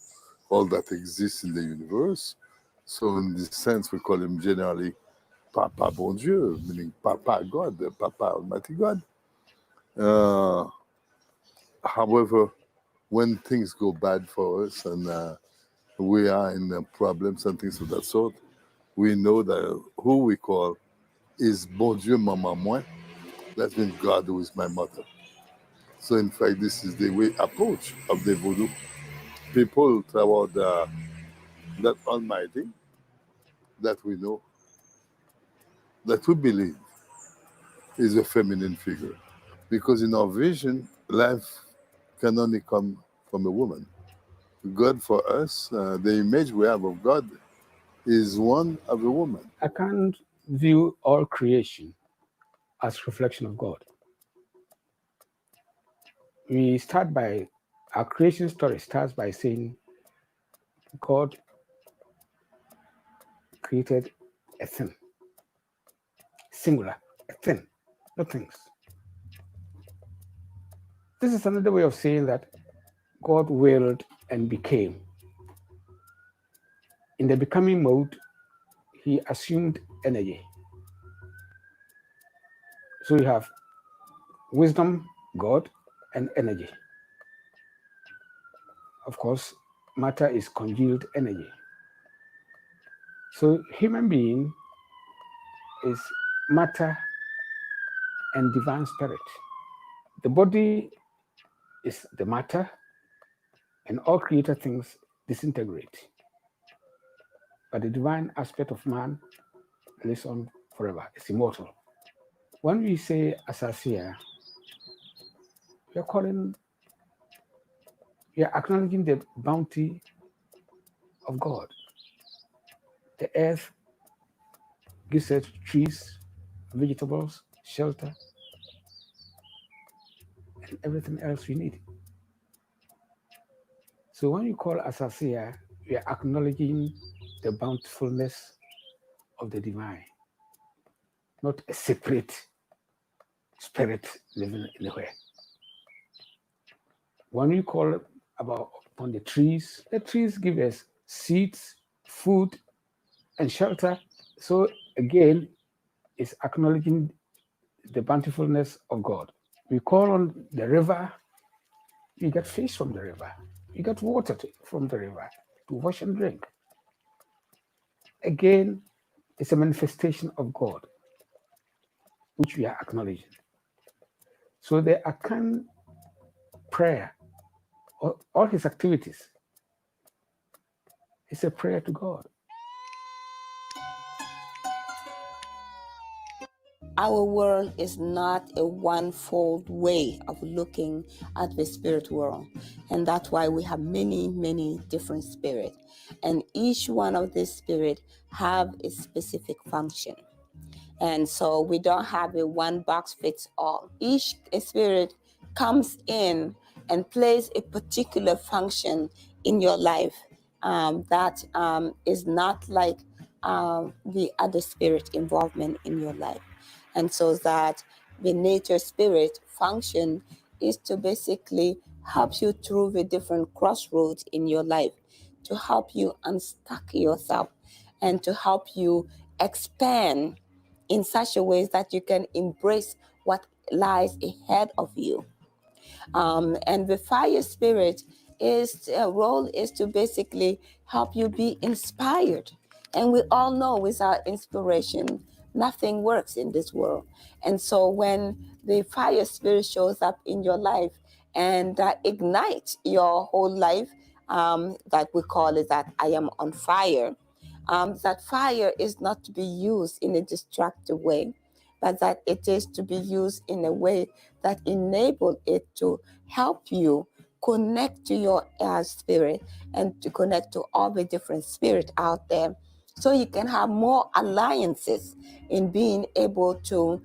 all that exists in the universe. So in this sense, we call him generally Papa Bon Dieu, meaning Papa God, Papa Almighty God. However, when things go bad for us and we are in problems and things of that sort, we know that who we call is Bon Dieu Maman Moi. That means God who is my mother. So in fact, this is the way approach of the voodoo. People toward that Almighty that we know, that we believe is a feminine figure. Because in our vision, life can only come from a woman. God for us, the image we have of God is one of a woman. I can't view all creation as reflection of God. We start by, our creation story starts by saying God created a thing, singular, a thing, not things. This is another way of saying that God willed and became. In the becoming mode, he assumed energy. So you have wisdom, God, and energy. Of course, matter is congealed energy. So human being is matter and divine spirit. The body is the matter, and all created things disintegrate. But the divine aspect of man lives on forever. It's immortal. When we say Asasia, we are acknowledging the bounty of God. The earth gives us trees, vegetables, shelter, and everything else we need. So when you call Asasia, we are acknowledging the bountifulness of the divine, not a separate spirit living anywhere. When we call upon the trees give us seeds, food, and shelter. So again, it's acknowledging the bountifulness of God. We call on the river, you get fish from the river. You get water from the river to wash and drink. Again, it's a manifestation of God, which we are acknowledging. So the Akan prayer, all his activities, is a prayer to God. Our world is not a one-fold way of looking at the spirit world. And that's why we have many, many different spirits. And each one of these spirits have a specific function. And so we don't have a one box fits all. Each spirit comes in and plays a particular function in your life that is not like the other spirit involvement in your life. And so that the nature spirit function is to basically help you through the different crossroads in your life. to help you unstuck yourself and to help you expand in such a way that you can embrace what lies ahead of you. And the fire spirit role is to basically help you be inspired. And we all know without inspiration, nothing works in this world. And so when the fire spirit shows up in your life and ignites your whole life, that we call it that I am on fire, that fire is not to be used in a destructive way, but that it is to be used in a way that enable it to help you connect to your spirit and to connect to all the different spirits out there, so you can have more alliances in being able to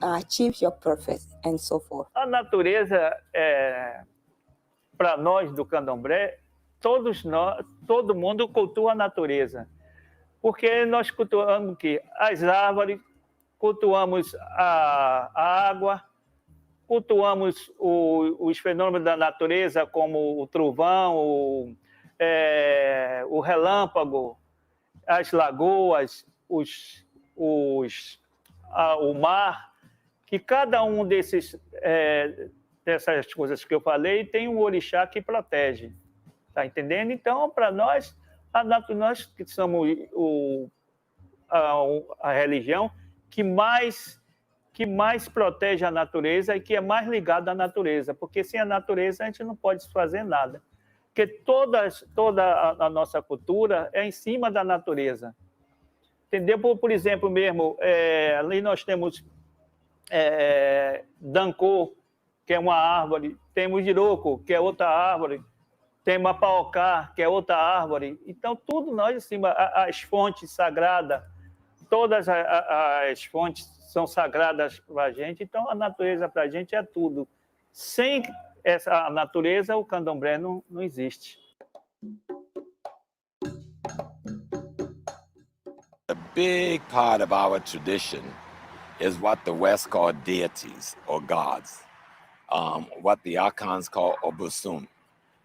achieve your purpose and so forth. A natureza, para nós do candomblé, todo mundo cultua a natureza, porque nós cultuamos que as árvores, cultuamos a água, cultuamos os fenômenos da natureza, como o trovão, o relâmpago, as lagoas, o mar, que cada um dessas coisas que eu falei tem um orixá que protege, tá entendendo? Então, para nós, nós que somos a religião que mais protege a natureza e que é mais ligada à natureza, porque sem a natureza a gente não pode fazer nada. Porque toda a nossa cultura é em cima da natureza. Entendeu? Por exemplo, mesmo, ali nós temos dancô, que é uma árvore, temos iroco, que é outra árvore, temos apaocá, que é outra árvore. Então, tudo nós em cima, as fontes sagradas, todas as fontes são sagradas para a gente, então a natureza para a gente é tudo. Sem a natureza, o candomblé não existe. A big part of our tradition is what the West call deities or gods, what the Akans call Obusun,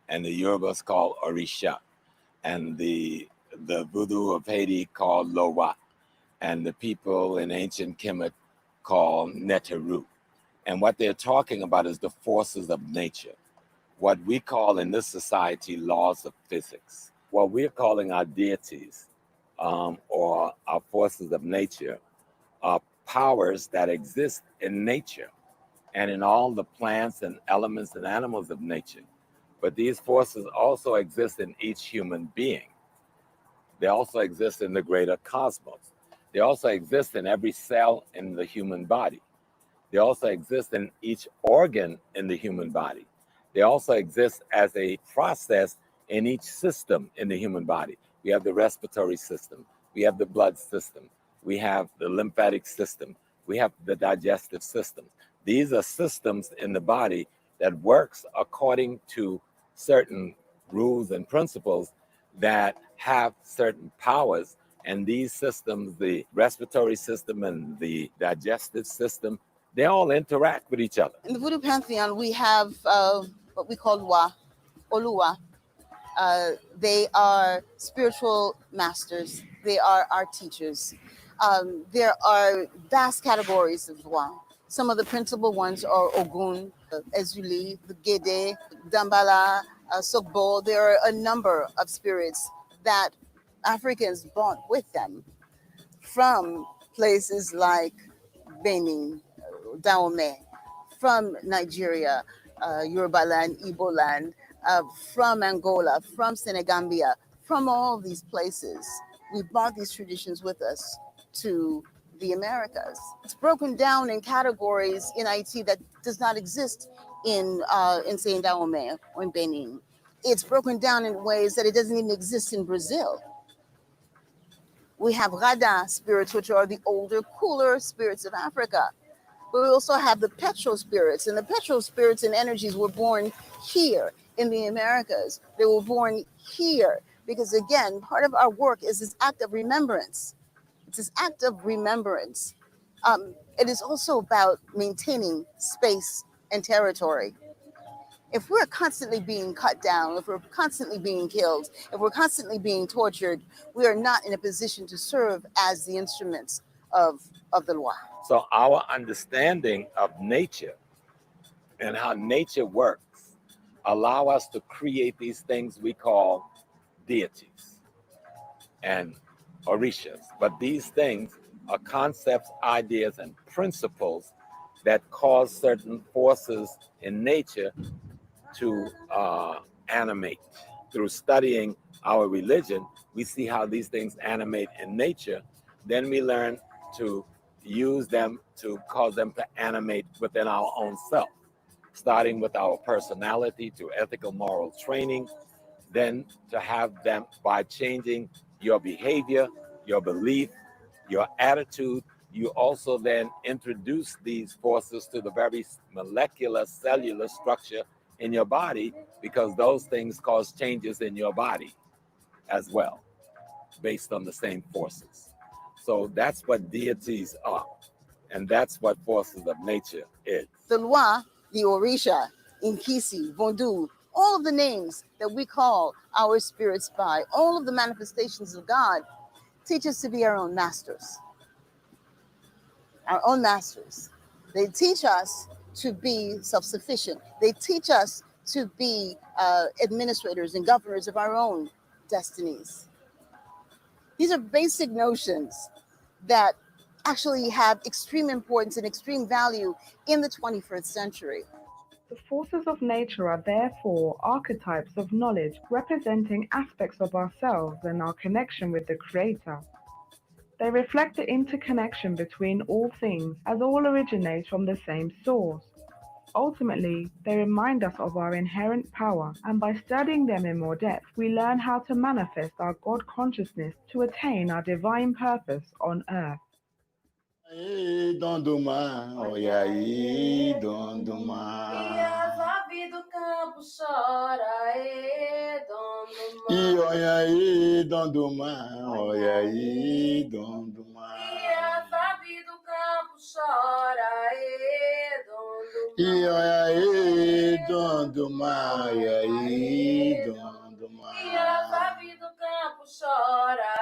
and the Yorubas call Orisha, and the Voodoo of Haiti called Lowa, and the people in ancient Kemet called Neteru. And what they're talking about is the forces of nature, what we call in this society laws of physics. What we're calling our deities or our forces of nature are powers that exist in nature and in all the plants and elements and animals of nature. But these forces also exist in each human being. They also exist in the greater cosmos. They also exist in every cell in the human body. They also exist in each organ in the human body. They also exist as a process in each system in the human body. We have the respiratory system. We have the blood system. We have the lymphatic system. We have the digestive system. These are systems in the body that works according to certain rules and principles that have certain powers. And these systems, the respiratory system and the digestive system, they all interact with each other. In the Voodoo Pantheon, we have what we call Oluwa. They are spiritual masters. They are our teachers. There are vast categories of Wa. Some of the principal ones are Ogun, Ezuli, the Gede, Dambala, Sogbo. There are a number of spirits that Africans brought with them from places like Benin, Dahomey, from Nigeria, Yoruba land, Igbo land, from Angola, from Senegambia, from all these places. We brought these traditions with us to the Americas. It's broken down in categories in IT that does not exist in say, in Dahomey or in Benin. It's broken down in ways that it doesn't even exist in Brazil. We have Rada spirits, which are the older, cooler spirits of Africa. But we also have the petrol spirits, and the petrol spirits and energies were born here in the Americas. They were born here because, again, part of our work is this act of remembrance. It's this act of remembrance. It is also about maintaining space and territory. If we're constantly being cut down, if we're constantly being killed, if we're constantly being tortured, we are not in a position to serve as the instruments of the Loi. So our understanding of nature and how nature works allow us to create these things we call deities and orishas. But these things are concepts, ideas, and principles that cause certain forces in nature to animate. Through studying our religion, we see how these things animate in nature. Then we learn to use them to cause them to animate within our own self, starting with our personality to ethical moral training, then to have them by changing your behavior, your belief, your attitude. You also then introduce these forces to the very molecular cellular structure in your body, because those things cause changes in your body as well, based on the same forces. So that's what deities are, and that's what forces of nature is. The Loi, the Orisha, Inkisi, Vondu, all of the names that we call our spirits by, all of the manifestations of God, teach us to be our own masters. Our own masters. They teach us to be self-sufficient. They teach us to be administrators and governors of our own destinies. These are basic notions that actually have extreme importance and extreme value in the 21st century. The forces of nature are therefore archetypes of knowledge representing aspects of ourselves and our connection with the Creator. They reflect the interconnection between all things, as all originate from the same source. Ultimately, they remind us of our inherent power, and by studying them in more depth, we learn how to manifest our God consciousness to attain our divine purpose on earth. Donduma, olha aí, Donduma. E as aves do campo chora, Donduma. E olha aí, Donduma, olha aí, Donduma. E as aves do campo chora, Donduma. E olha aí, Donduma, olha aí, Donduma. E as aves do campo chora,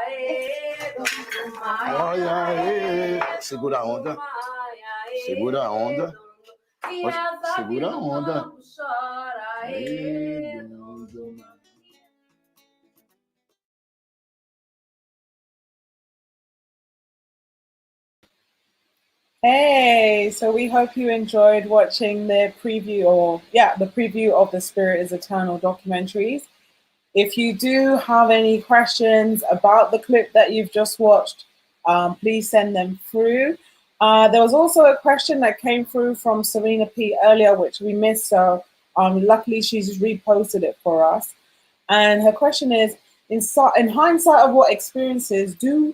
Donduma. Olha aí, segura a onda. Segura a onda. Segura a onda. Hey, so we hope you enjoyed watching the preview, the preview of the Spirit is Eternal documentaries. If you do have any questions about the clip that you've just watched, please send them through. There was also a question that came through from Serena P earlier, which we missed, so luckily she's reposted it for us. And her question is, in hindsight of what experiences in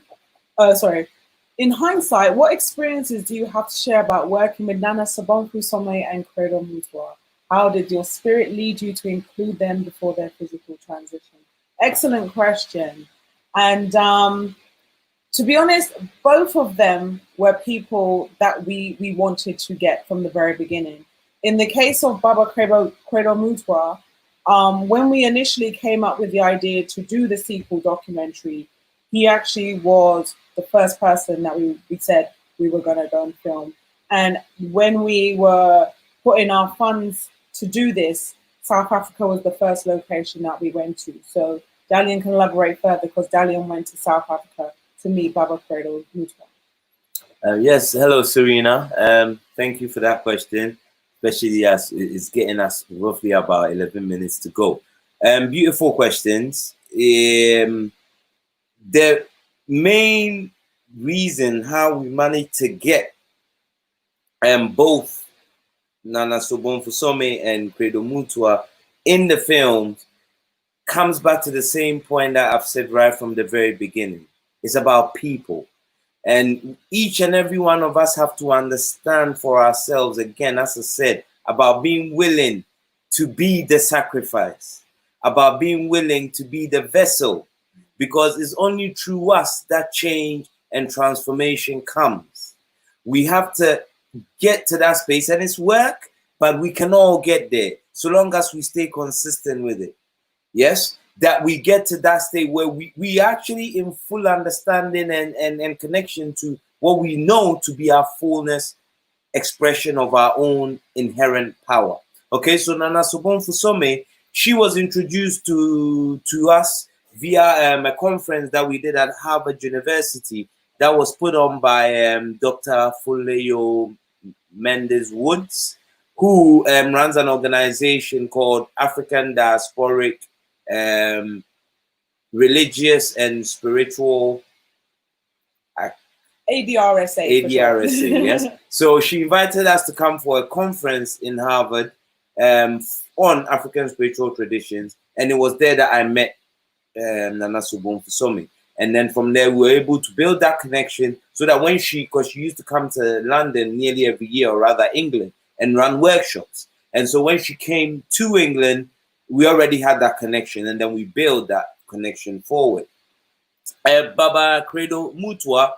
hindsight, what experiences do you have to share about working with Nana Sabon Kusome and Credo Mutwa? How did your spirit lead you to include them before their physical transition? Excellent question. And to be honest, both of them were people that we wanted to get from the very beginning. In the case of Baba Credo Mutwa, when we initially came up with the idea to do the sequel documentary, he actually was the first person that we said we were going to go and film. And when we were putting our funds to do this, South Africa was the first location that we went to. So Dalian can elaborate further, because Dalian went to South Africa to meet Baba Credo Mutwa. Yes, hello Serena. Thank you for that question, especially as it's getting us roughly about 11 minutes to go. Beautiful questions. The main reason how we managed to get both Nana Sobon Fusome and Credo Mutwa in the films comes back to the same point that I've said right from the very beginning. It's about people. And each and every one of us have to understand for ourselves, again, as I said, about being willing to be the sacrifice, about being willing to be the vessel, because it's only through us that change and transformation comes. We have to get to that space, and it's work, but we can all get there. so long as we stay consistent with it. Yes, that we get to that state where we actually in full understanding and connection to what we know to be our fullness expression of our own inherent power. Okay, so Nana Sobon Fusome, she was introduced to us via a conference that we did at Harvard University that was put on by Dr. Fuleyo Mendes Woods, who runs an organization called African Diasporic Religious and Spiritual ADRSA. ADRSA, yes. So she invited us to come for a conference in Harvard on African spiritual traditions, and it was there that I met Nana Sobon Fusome. And then from there, we were able to build that connection so that when because she used to come to London nearly every year, or rather England, and run workshops. And so when she came to England, we already had that connection, and then we built that connection forward. Baba Credo Mutwa,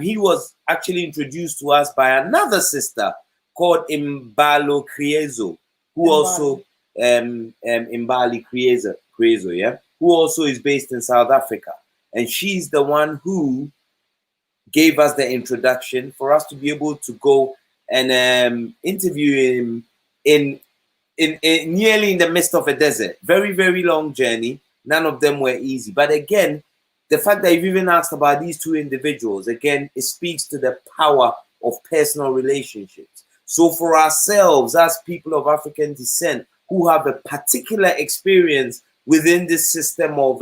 he was actually introduced to us by another sister called Imbalo Kriezo, who also Imbali Kriezo, yeah, who also is based in South Africa. And she's the one who gave us the introduction for us to be able to go and interview him in nearly in the midst of a desert. Very, very long journey. None of them were easy. But again, the fact that you've even asked about these two individuals, again, it speaks to the power of personal relationships. So for ourselves, as people of African descent who have a particular experience within this system of,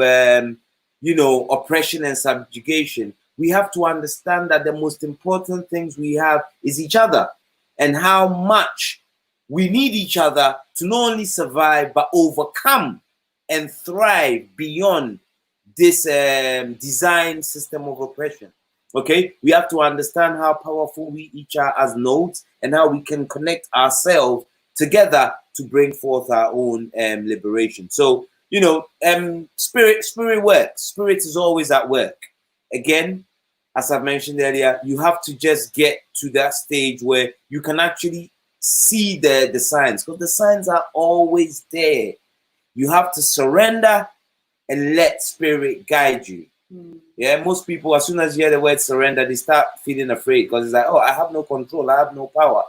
oppression and subjugation, we have to understand that the most important things we have is each other, and how much we need each other to not only survive, but overcome and thrive beyond this design system of oppression. Okay, we have to understand how powerful we each are as nodes, and how we can connect ourselves together to bring forth our own liberation. So, spirit works. Spirit is always at work. Again, as I mentioned earlier, you have to just get to that stage where you can actually see the signs, because the signs are always there. You have to surrender and let spirit guide you. Yeah, most people, as soon as you hear the word surrender, they start feeling afraid, because it's like, oh, I have no control, I have no power.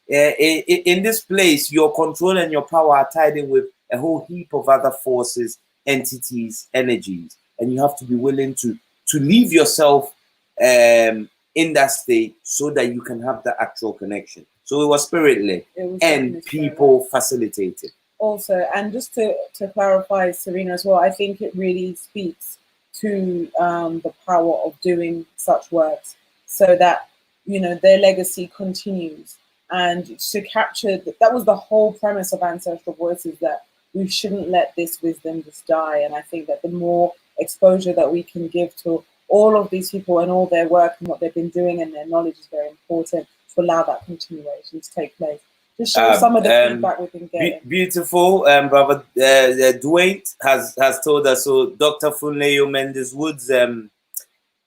In this place, your control and your power are tied in with a whole heap of other forces, entities, energies, and you have to be willing to leave yourself in that state so that you can have the actual connection. So it was spirit-led and people facilitated. Also, and just to clarify, Serena, as well, I think it really speaks to the power of doing such works, so that their legacy continues. And to capture that was the whole premise of Ancestral Voices, that we shouldn't let this wisdom just die. And I think that the more exposure that we can give to all of these people and all their work and what they've been doing and their knowledge is very important to allow that continuation to take place. Just show some of the feedback we've been getting. Beautiful. Brother Dwayne has told us, so Dr. Funleo Mendes Wood's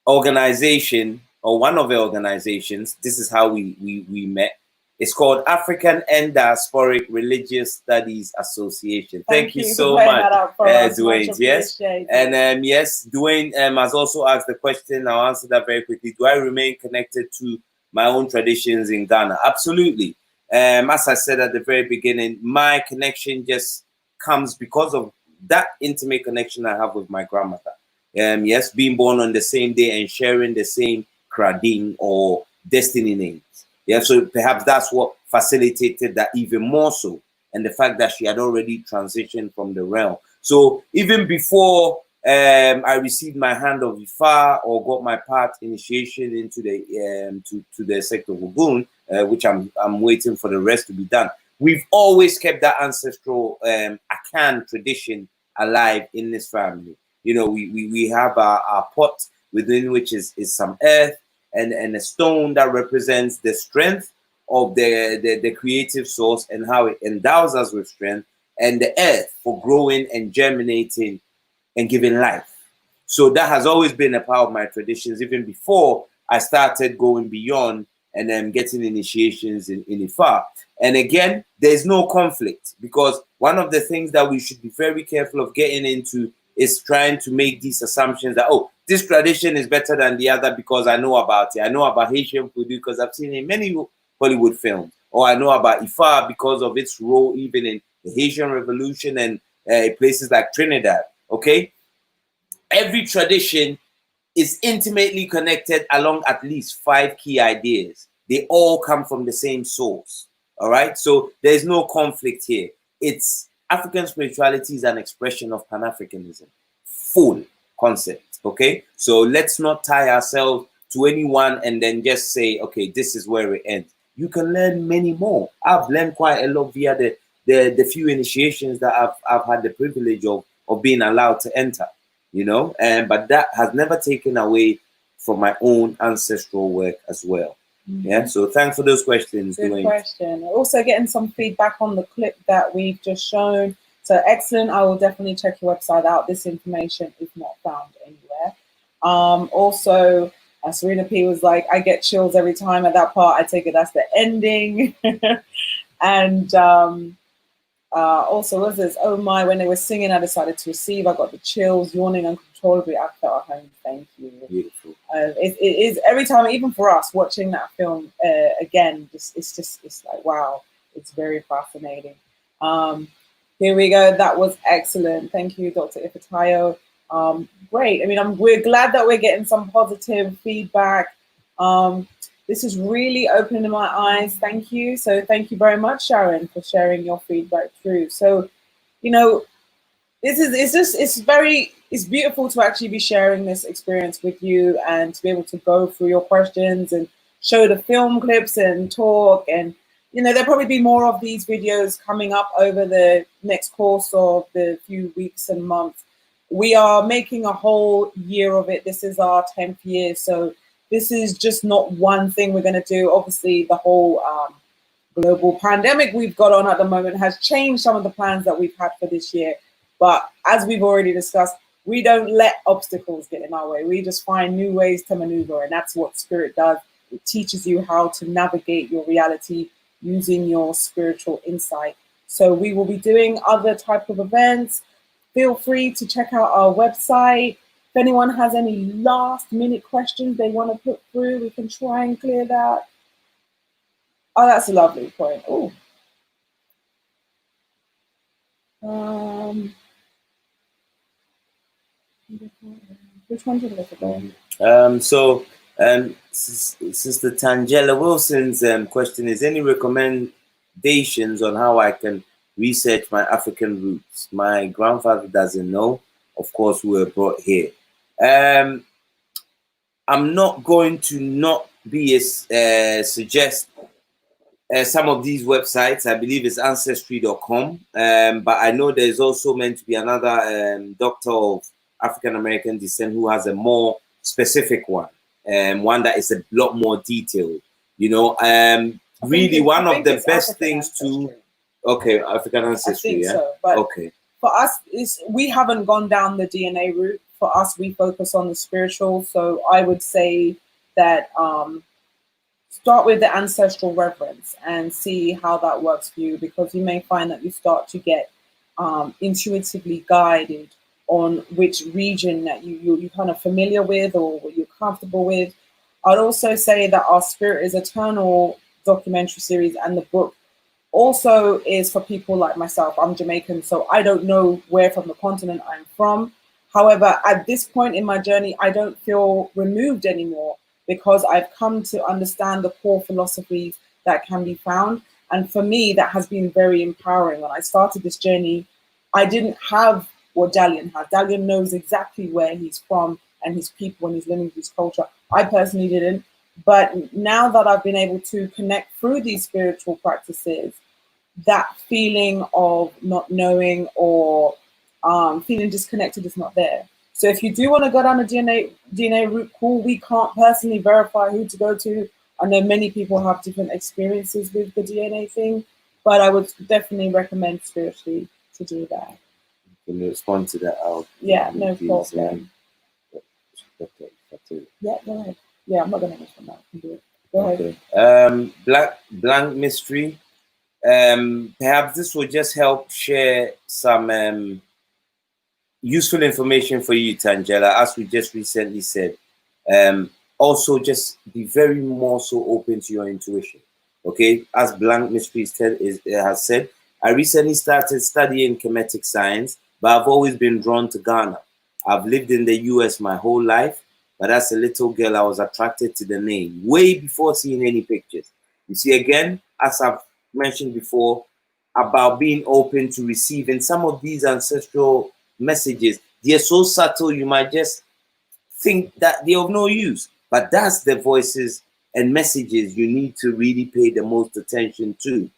organization, or one of the organizations, this is how we met. It's called African and Diasporic Religious Studies Association. Thank you so much, Dwayne. Yes, and yes, Dwayne has also asked the question. I'll answer that very quickly. Do I remain connected to my own traditions in Ghana? Absolutely. As I said at the very beginning, my connection just comes because of that intimate connection I have with my grandmother. Yes, being born on the same day and sharing the same Kradin or destiny names. Yeah, so perhaps that's what facilitated that even more so, and the fact that she had already transitioned from the realm. So even before I received my hand of Ifa or got my part initiation into the to the sect of Ogun, which I'm waiting for the rest to be done. We've always kept that ancestral Akan tradition alive in this family. We have our pot within which is some earth and a stone that represents the strength of the creative source and how it endows us with strength, and the earth for growing and germinating and giving life. So that has always been a part of my traditions, even before I started going beyond and then getting initiations in Ifa. And again, there's no conflict, because one of the things that we should be very careful of getting into is trying to make these assumptions that, oh, this tradition is better than the other because I know about it. I know about Haitian food because I've seen it in many Hollywood films. Or I know about Ifa because of its role even in the Haitian Revolution and places like Trinidad, okay? Every tradition is intimately connected along at least 5 key ideas. They all come from the same source, all right? So there's no conflict here. It's African spirituality is an expression of Pan-Africanism, full concept, okay? So let's not tie ourselves to anyone and then just say, okay, this is where it ends. You can learn many more. I've learned quite a lot via the few initiations that I've had the privilege of being allowed to enter, you know, but that has never taken away from my own ancestral work as well. Yeah, so thanks for those questions. Good Dwayne. question. Also getting some feedback on the clip that we've just shown. So excellent. I will definitely check your website out. This information is not found anywhere. Also, Serena P was like, I get chills every time at that part. I take it that's the ending. And also, was this? Oh my, when they were singing, I decided to receive. I got the chills, yawning uncontrollably. I felt at home. Thank you. Beautiful. It is every time, even for us watching that film again. It's like wow, it's very fascinating. Here we go. That was excellent. Thank you, Dr. Ifatayo. Great. I mean, we're glad that we're getting some positive feedback. This is really opening my eyes. Thank you. So thank you very much, Sharon, for sharing your feedback through. So, you know, it's beautiful to actually be sharing this experience with you and to be able to go through your questions and show the film clips and talk. And, you know, there'll probably be more of these videos coming up over the next course of the few weeks and months. We are making a whole year of it. This is our 10th year. So this is just not one thing we're going to do. Obviously, the whole global pandemic we've got on at the moment has changed some of the plans that we've had for this year. But as we've already discussed, we don't let obstacles get in our way. We just find new ways to maneuver. And that's what Spirit does. It teaches you how to navigate your reality using your spiritual insight. So we will be doing other type of events. Feel free to check out our website. If anyone has any last minute questions they want to put through, we can try and clear that. Oh, that's a lovely point. Oh. Which one did I forget? Sister Tangela Wilson's question is, any recommendations on how I can research my African roots? My grandfather doesn't know. Of course, we were brought here. I'm not going to not be suggest some of these websites. I believe it's ancestry.com, but I know there's also meant to be another doctor of African American descent who has a more specific one, one that is a lot more detailed. You know, really one of the best things to. Okay, African ancestry. I think yeah. so, but okay. For us, we haven't gone down the DNA route. For us, we focus on the spiritual. So I would say that start with the ancestral reverence and see how that works for you, because you may find that you start to get intuitively guided on which region that you're kind of familiar with or what you're comfortable with. I'd also say that our Spirit is Eternal documentary series and the book also is for people like myself. I'm Jamaican, so I don't know where from the continent I'm from. However, at this point in my journey, I don't feel removed anymore because I've come to understand the core philosophies that can be found. And for me, that has been very empowering. When I started this journey, I didn't have what Dalian has. Dalian knows exactly where he's from and his people and his lineage, his culture. I personally didn't. But now that I've been able to connect through these spiritual practices, that feeling of not knowing or feeling disconnected is not there. So if you do want to go down a DNA route, cool. We can't personally verify who to go to. I know many people have different experiences with the DNA thing, but I would definitely recommend spiritually to do that. Can you respond to that? Yeah, no problem. Yeah, go ahead. Yeah, I'm not going to respond that. I can do it. Go ahead. Blank Mystery perhaps this will just help share some useful information for you, Tangela, as we just recently said. Also, just be very more so open to your intuition. Okay, as Blank Mysteries has said, I recently started studying Kemetic science, but I've always been drawn to Ghana. I've lived in the US my whole life, but as a little girl, I was attracted to the name way before seeing any pictures. You see, again, as I've mentioned before, about being open to receiving some of these ancestral messages. They're so subtle, you might just think that they're of no use. But that's the voices and messages you need to really pay the most attention to.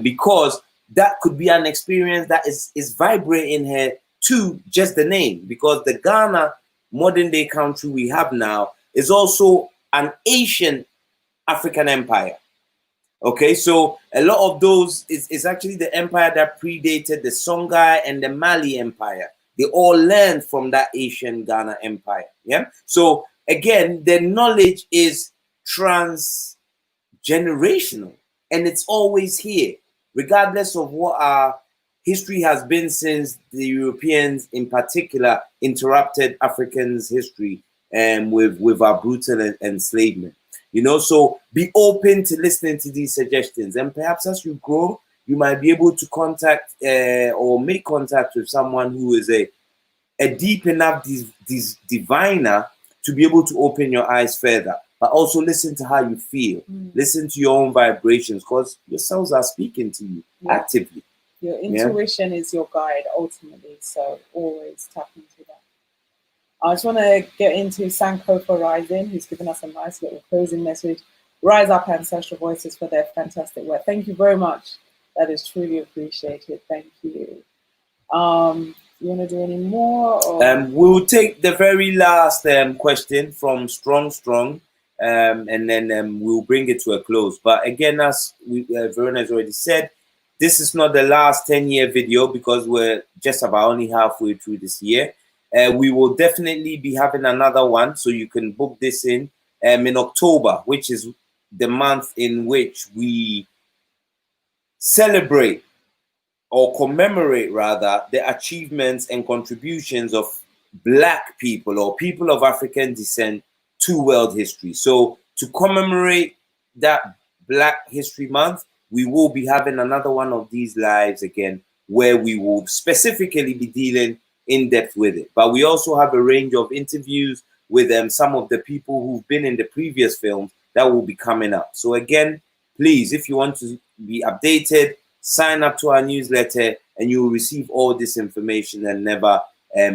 Because that could be an experience that is vibrating here to just the name. Because the Ghana modern day country we have now is also an Asian African empire. Okay, so a lot of those is actually the empire that predated the Songhai and the Mali Empire. They all learned from that Asian Ghana Empire. Yeah. So again, the knowledge is transgenerational, and it's always here, regardless of what our history has been since the Europeans, in particular, interrupted Africans' history with our brutal enslavement. You know, so be open to listening to these suggestions, and perhaps as you grow, you might be able to contact or make contact with someone who is a deep enough diviner to be able to open your eyes further, but also listen to how you feel, listen to your own vibrations, because your cells are speaking to you actively. Your intuition is your guide ultimately, so always tap into that. I just want to get into Sankofa Rising, who's given us a nice little closing message. Rise up, Ancestral Voices, for their fantastic work. Thank you very much. That is truly appreciated. Thank you. You want to do any more? Or? We'll take the very last question from Strong, and then we'll bring it to a close. But again, as Verona has already said, this is not the last 10-year video because we're just about only halfway through this year. We will definitely be having another one, so you can book this in October, which is the month in which we celebrate or commemorate, rather, the achievements and contributions of Black people or people of African descent to world history. So to commemorate that Black History Month, we will be having another one of these lives again, where we will specifically be dealing in depth with it. But we also have a range of interviews with some of the people who've been in the previous films that will be coming up. So again, please, if you want to be updated, sign up to our newsletter and you will receive all this information and never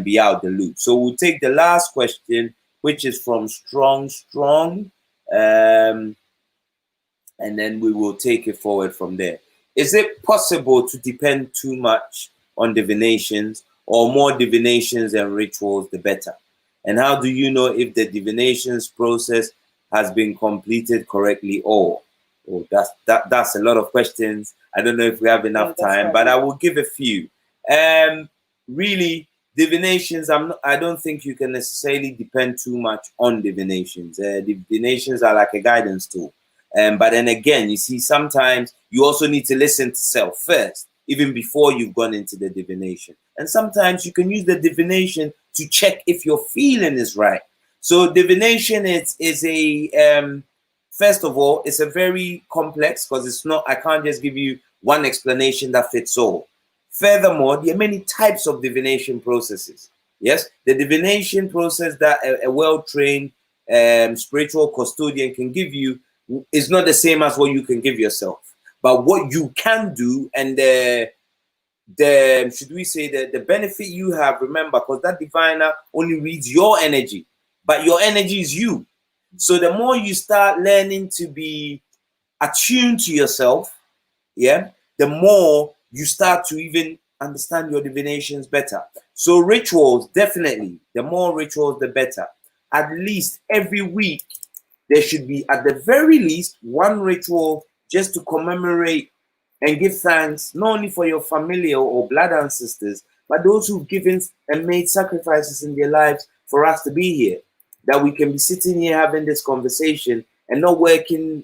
be out the loop. So we'll take the last question, which is from Strong, and then we will take it forward from there. Is it possible to depend too much on divinations, or more divinations and rituals the better? And how do you know if the divinations process has been completed correctly? That's a lot of questions. I don't know if we have enough time, but I will give a few. Really, divinations, I don't think you can necessarily depend too much on divinations. Divinations are like a guidance tool. But then again, you see, sometimes you also need to listen to self first, even before you've gone into the divination. And sometimes you can use the divination to check if your feeling is right. So divination is a, first of all, it's a very complex, because it's not, I can't just give you one explanation that fits all. Furthermore, there are many types of divination processes. Yes, the divination process that a well-trained spiritual custodian can give you is not the same as what you can give yourself. But what you can do, and should we say the benefit you have, remember, because that diviner only reads your energy, but your energy is you. So the more you start learning to be attuned to yourself, the more you start to even understand your divinations better. So rituals, definitely, the more rituals, the better. At least every week, there should be, at the very least, one ritual just to commemorate and give thanks, not only for your familial or blood ancestors, but those who've given and made sacrifices in their lives for us to be here. That we can be sitting here having this conversation and not working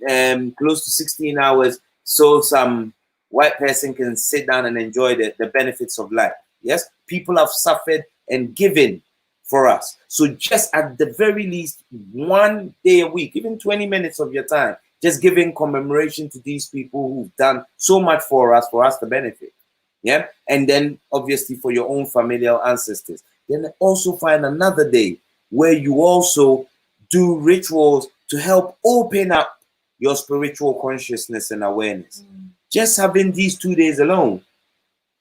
close to 16 hours, so some white person can sit down and enjoy the benefits of life. Yes, people have suffered and given for us. So just at the very least, 1 day a week, even 20 minutes of your time, just giving commemoration to these people who've done so much for us to benefit. Yeah, and then obviously for your own familial ancestors. Then also find another day where you also do rituals to help open up your spiritual consciousness and awareness. Just having these 2 days alone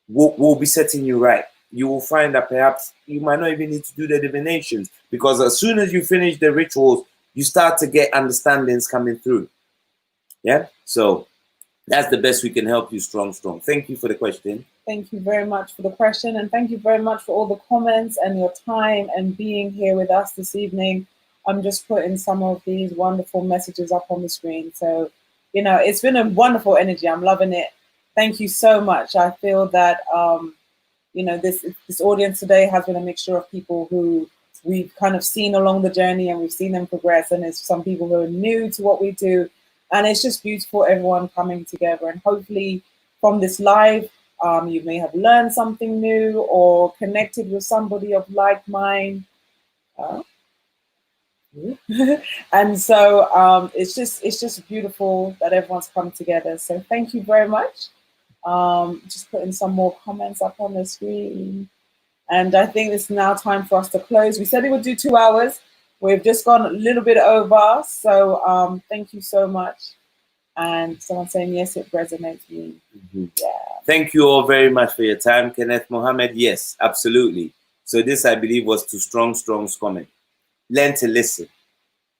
will be setting you right. You will find that perhaps you might not even need to do the divinations, because as soon as you finish the rituals, you start to get understandings coming through. Yeah, so that's the best we can help you strong. Thank you for the question. Thank you very much for the question, and thank you very much for all the comments and your time and being here with us this evening. I'm just putting some of these wonderful messages up on the screen. So, you know, it's been a wonderful energy. I'm loving it. Thank you so much. I feel that, you know, this audience today has been a mixture of people who we've kind of seen along the journey and we've seen them progress. And it's some people who are new to what we do. And it's just beautiful, everyone coming together. And hopefully from this live, you may have learned something new or connected with somebody of like mind. And so it's just beautiful that everyone's come together. So thank you very much. Just putting some more comments up on the screen. And I think it's now time for us to close. We said we would do 2 hours. We've just gone a little bit over. So thank you so much. And someone saying, yes, it resonates with me. Yeah. Thank you all very much for your time, Kenneth Mohammed. Yes, absolutely. So this, I believe, was to Strong's comment. Learn to listen.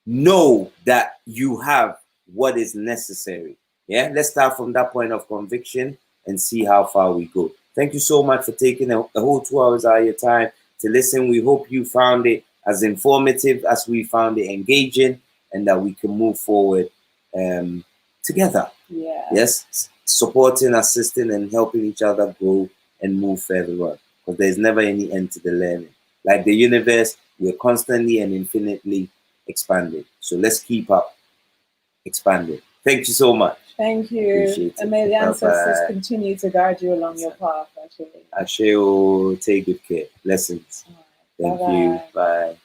Know that you have what is necessary. Yeah, let's start from that point of conviction and see how far we go. Thank you so much for taking a whole 2 hours out of your time to listen. We hope you found it as informative as we found it engaging, and that we can move forward together. Yeah. Yes, supporting, assisting, and helping each other grow and move further on. Because there's never any end to the learning. Like the universe, we're constantly and infinitely expanding. So let's keep up expanding. Thank you so much. Thank you. Appreciate it. And may the ancestors Bye-bye. continue to guide you along your path, actually. Asheo, take good care. Blessings. Thank Bye-bye. you. Bye.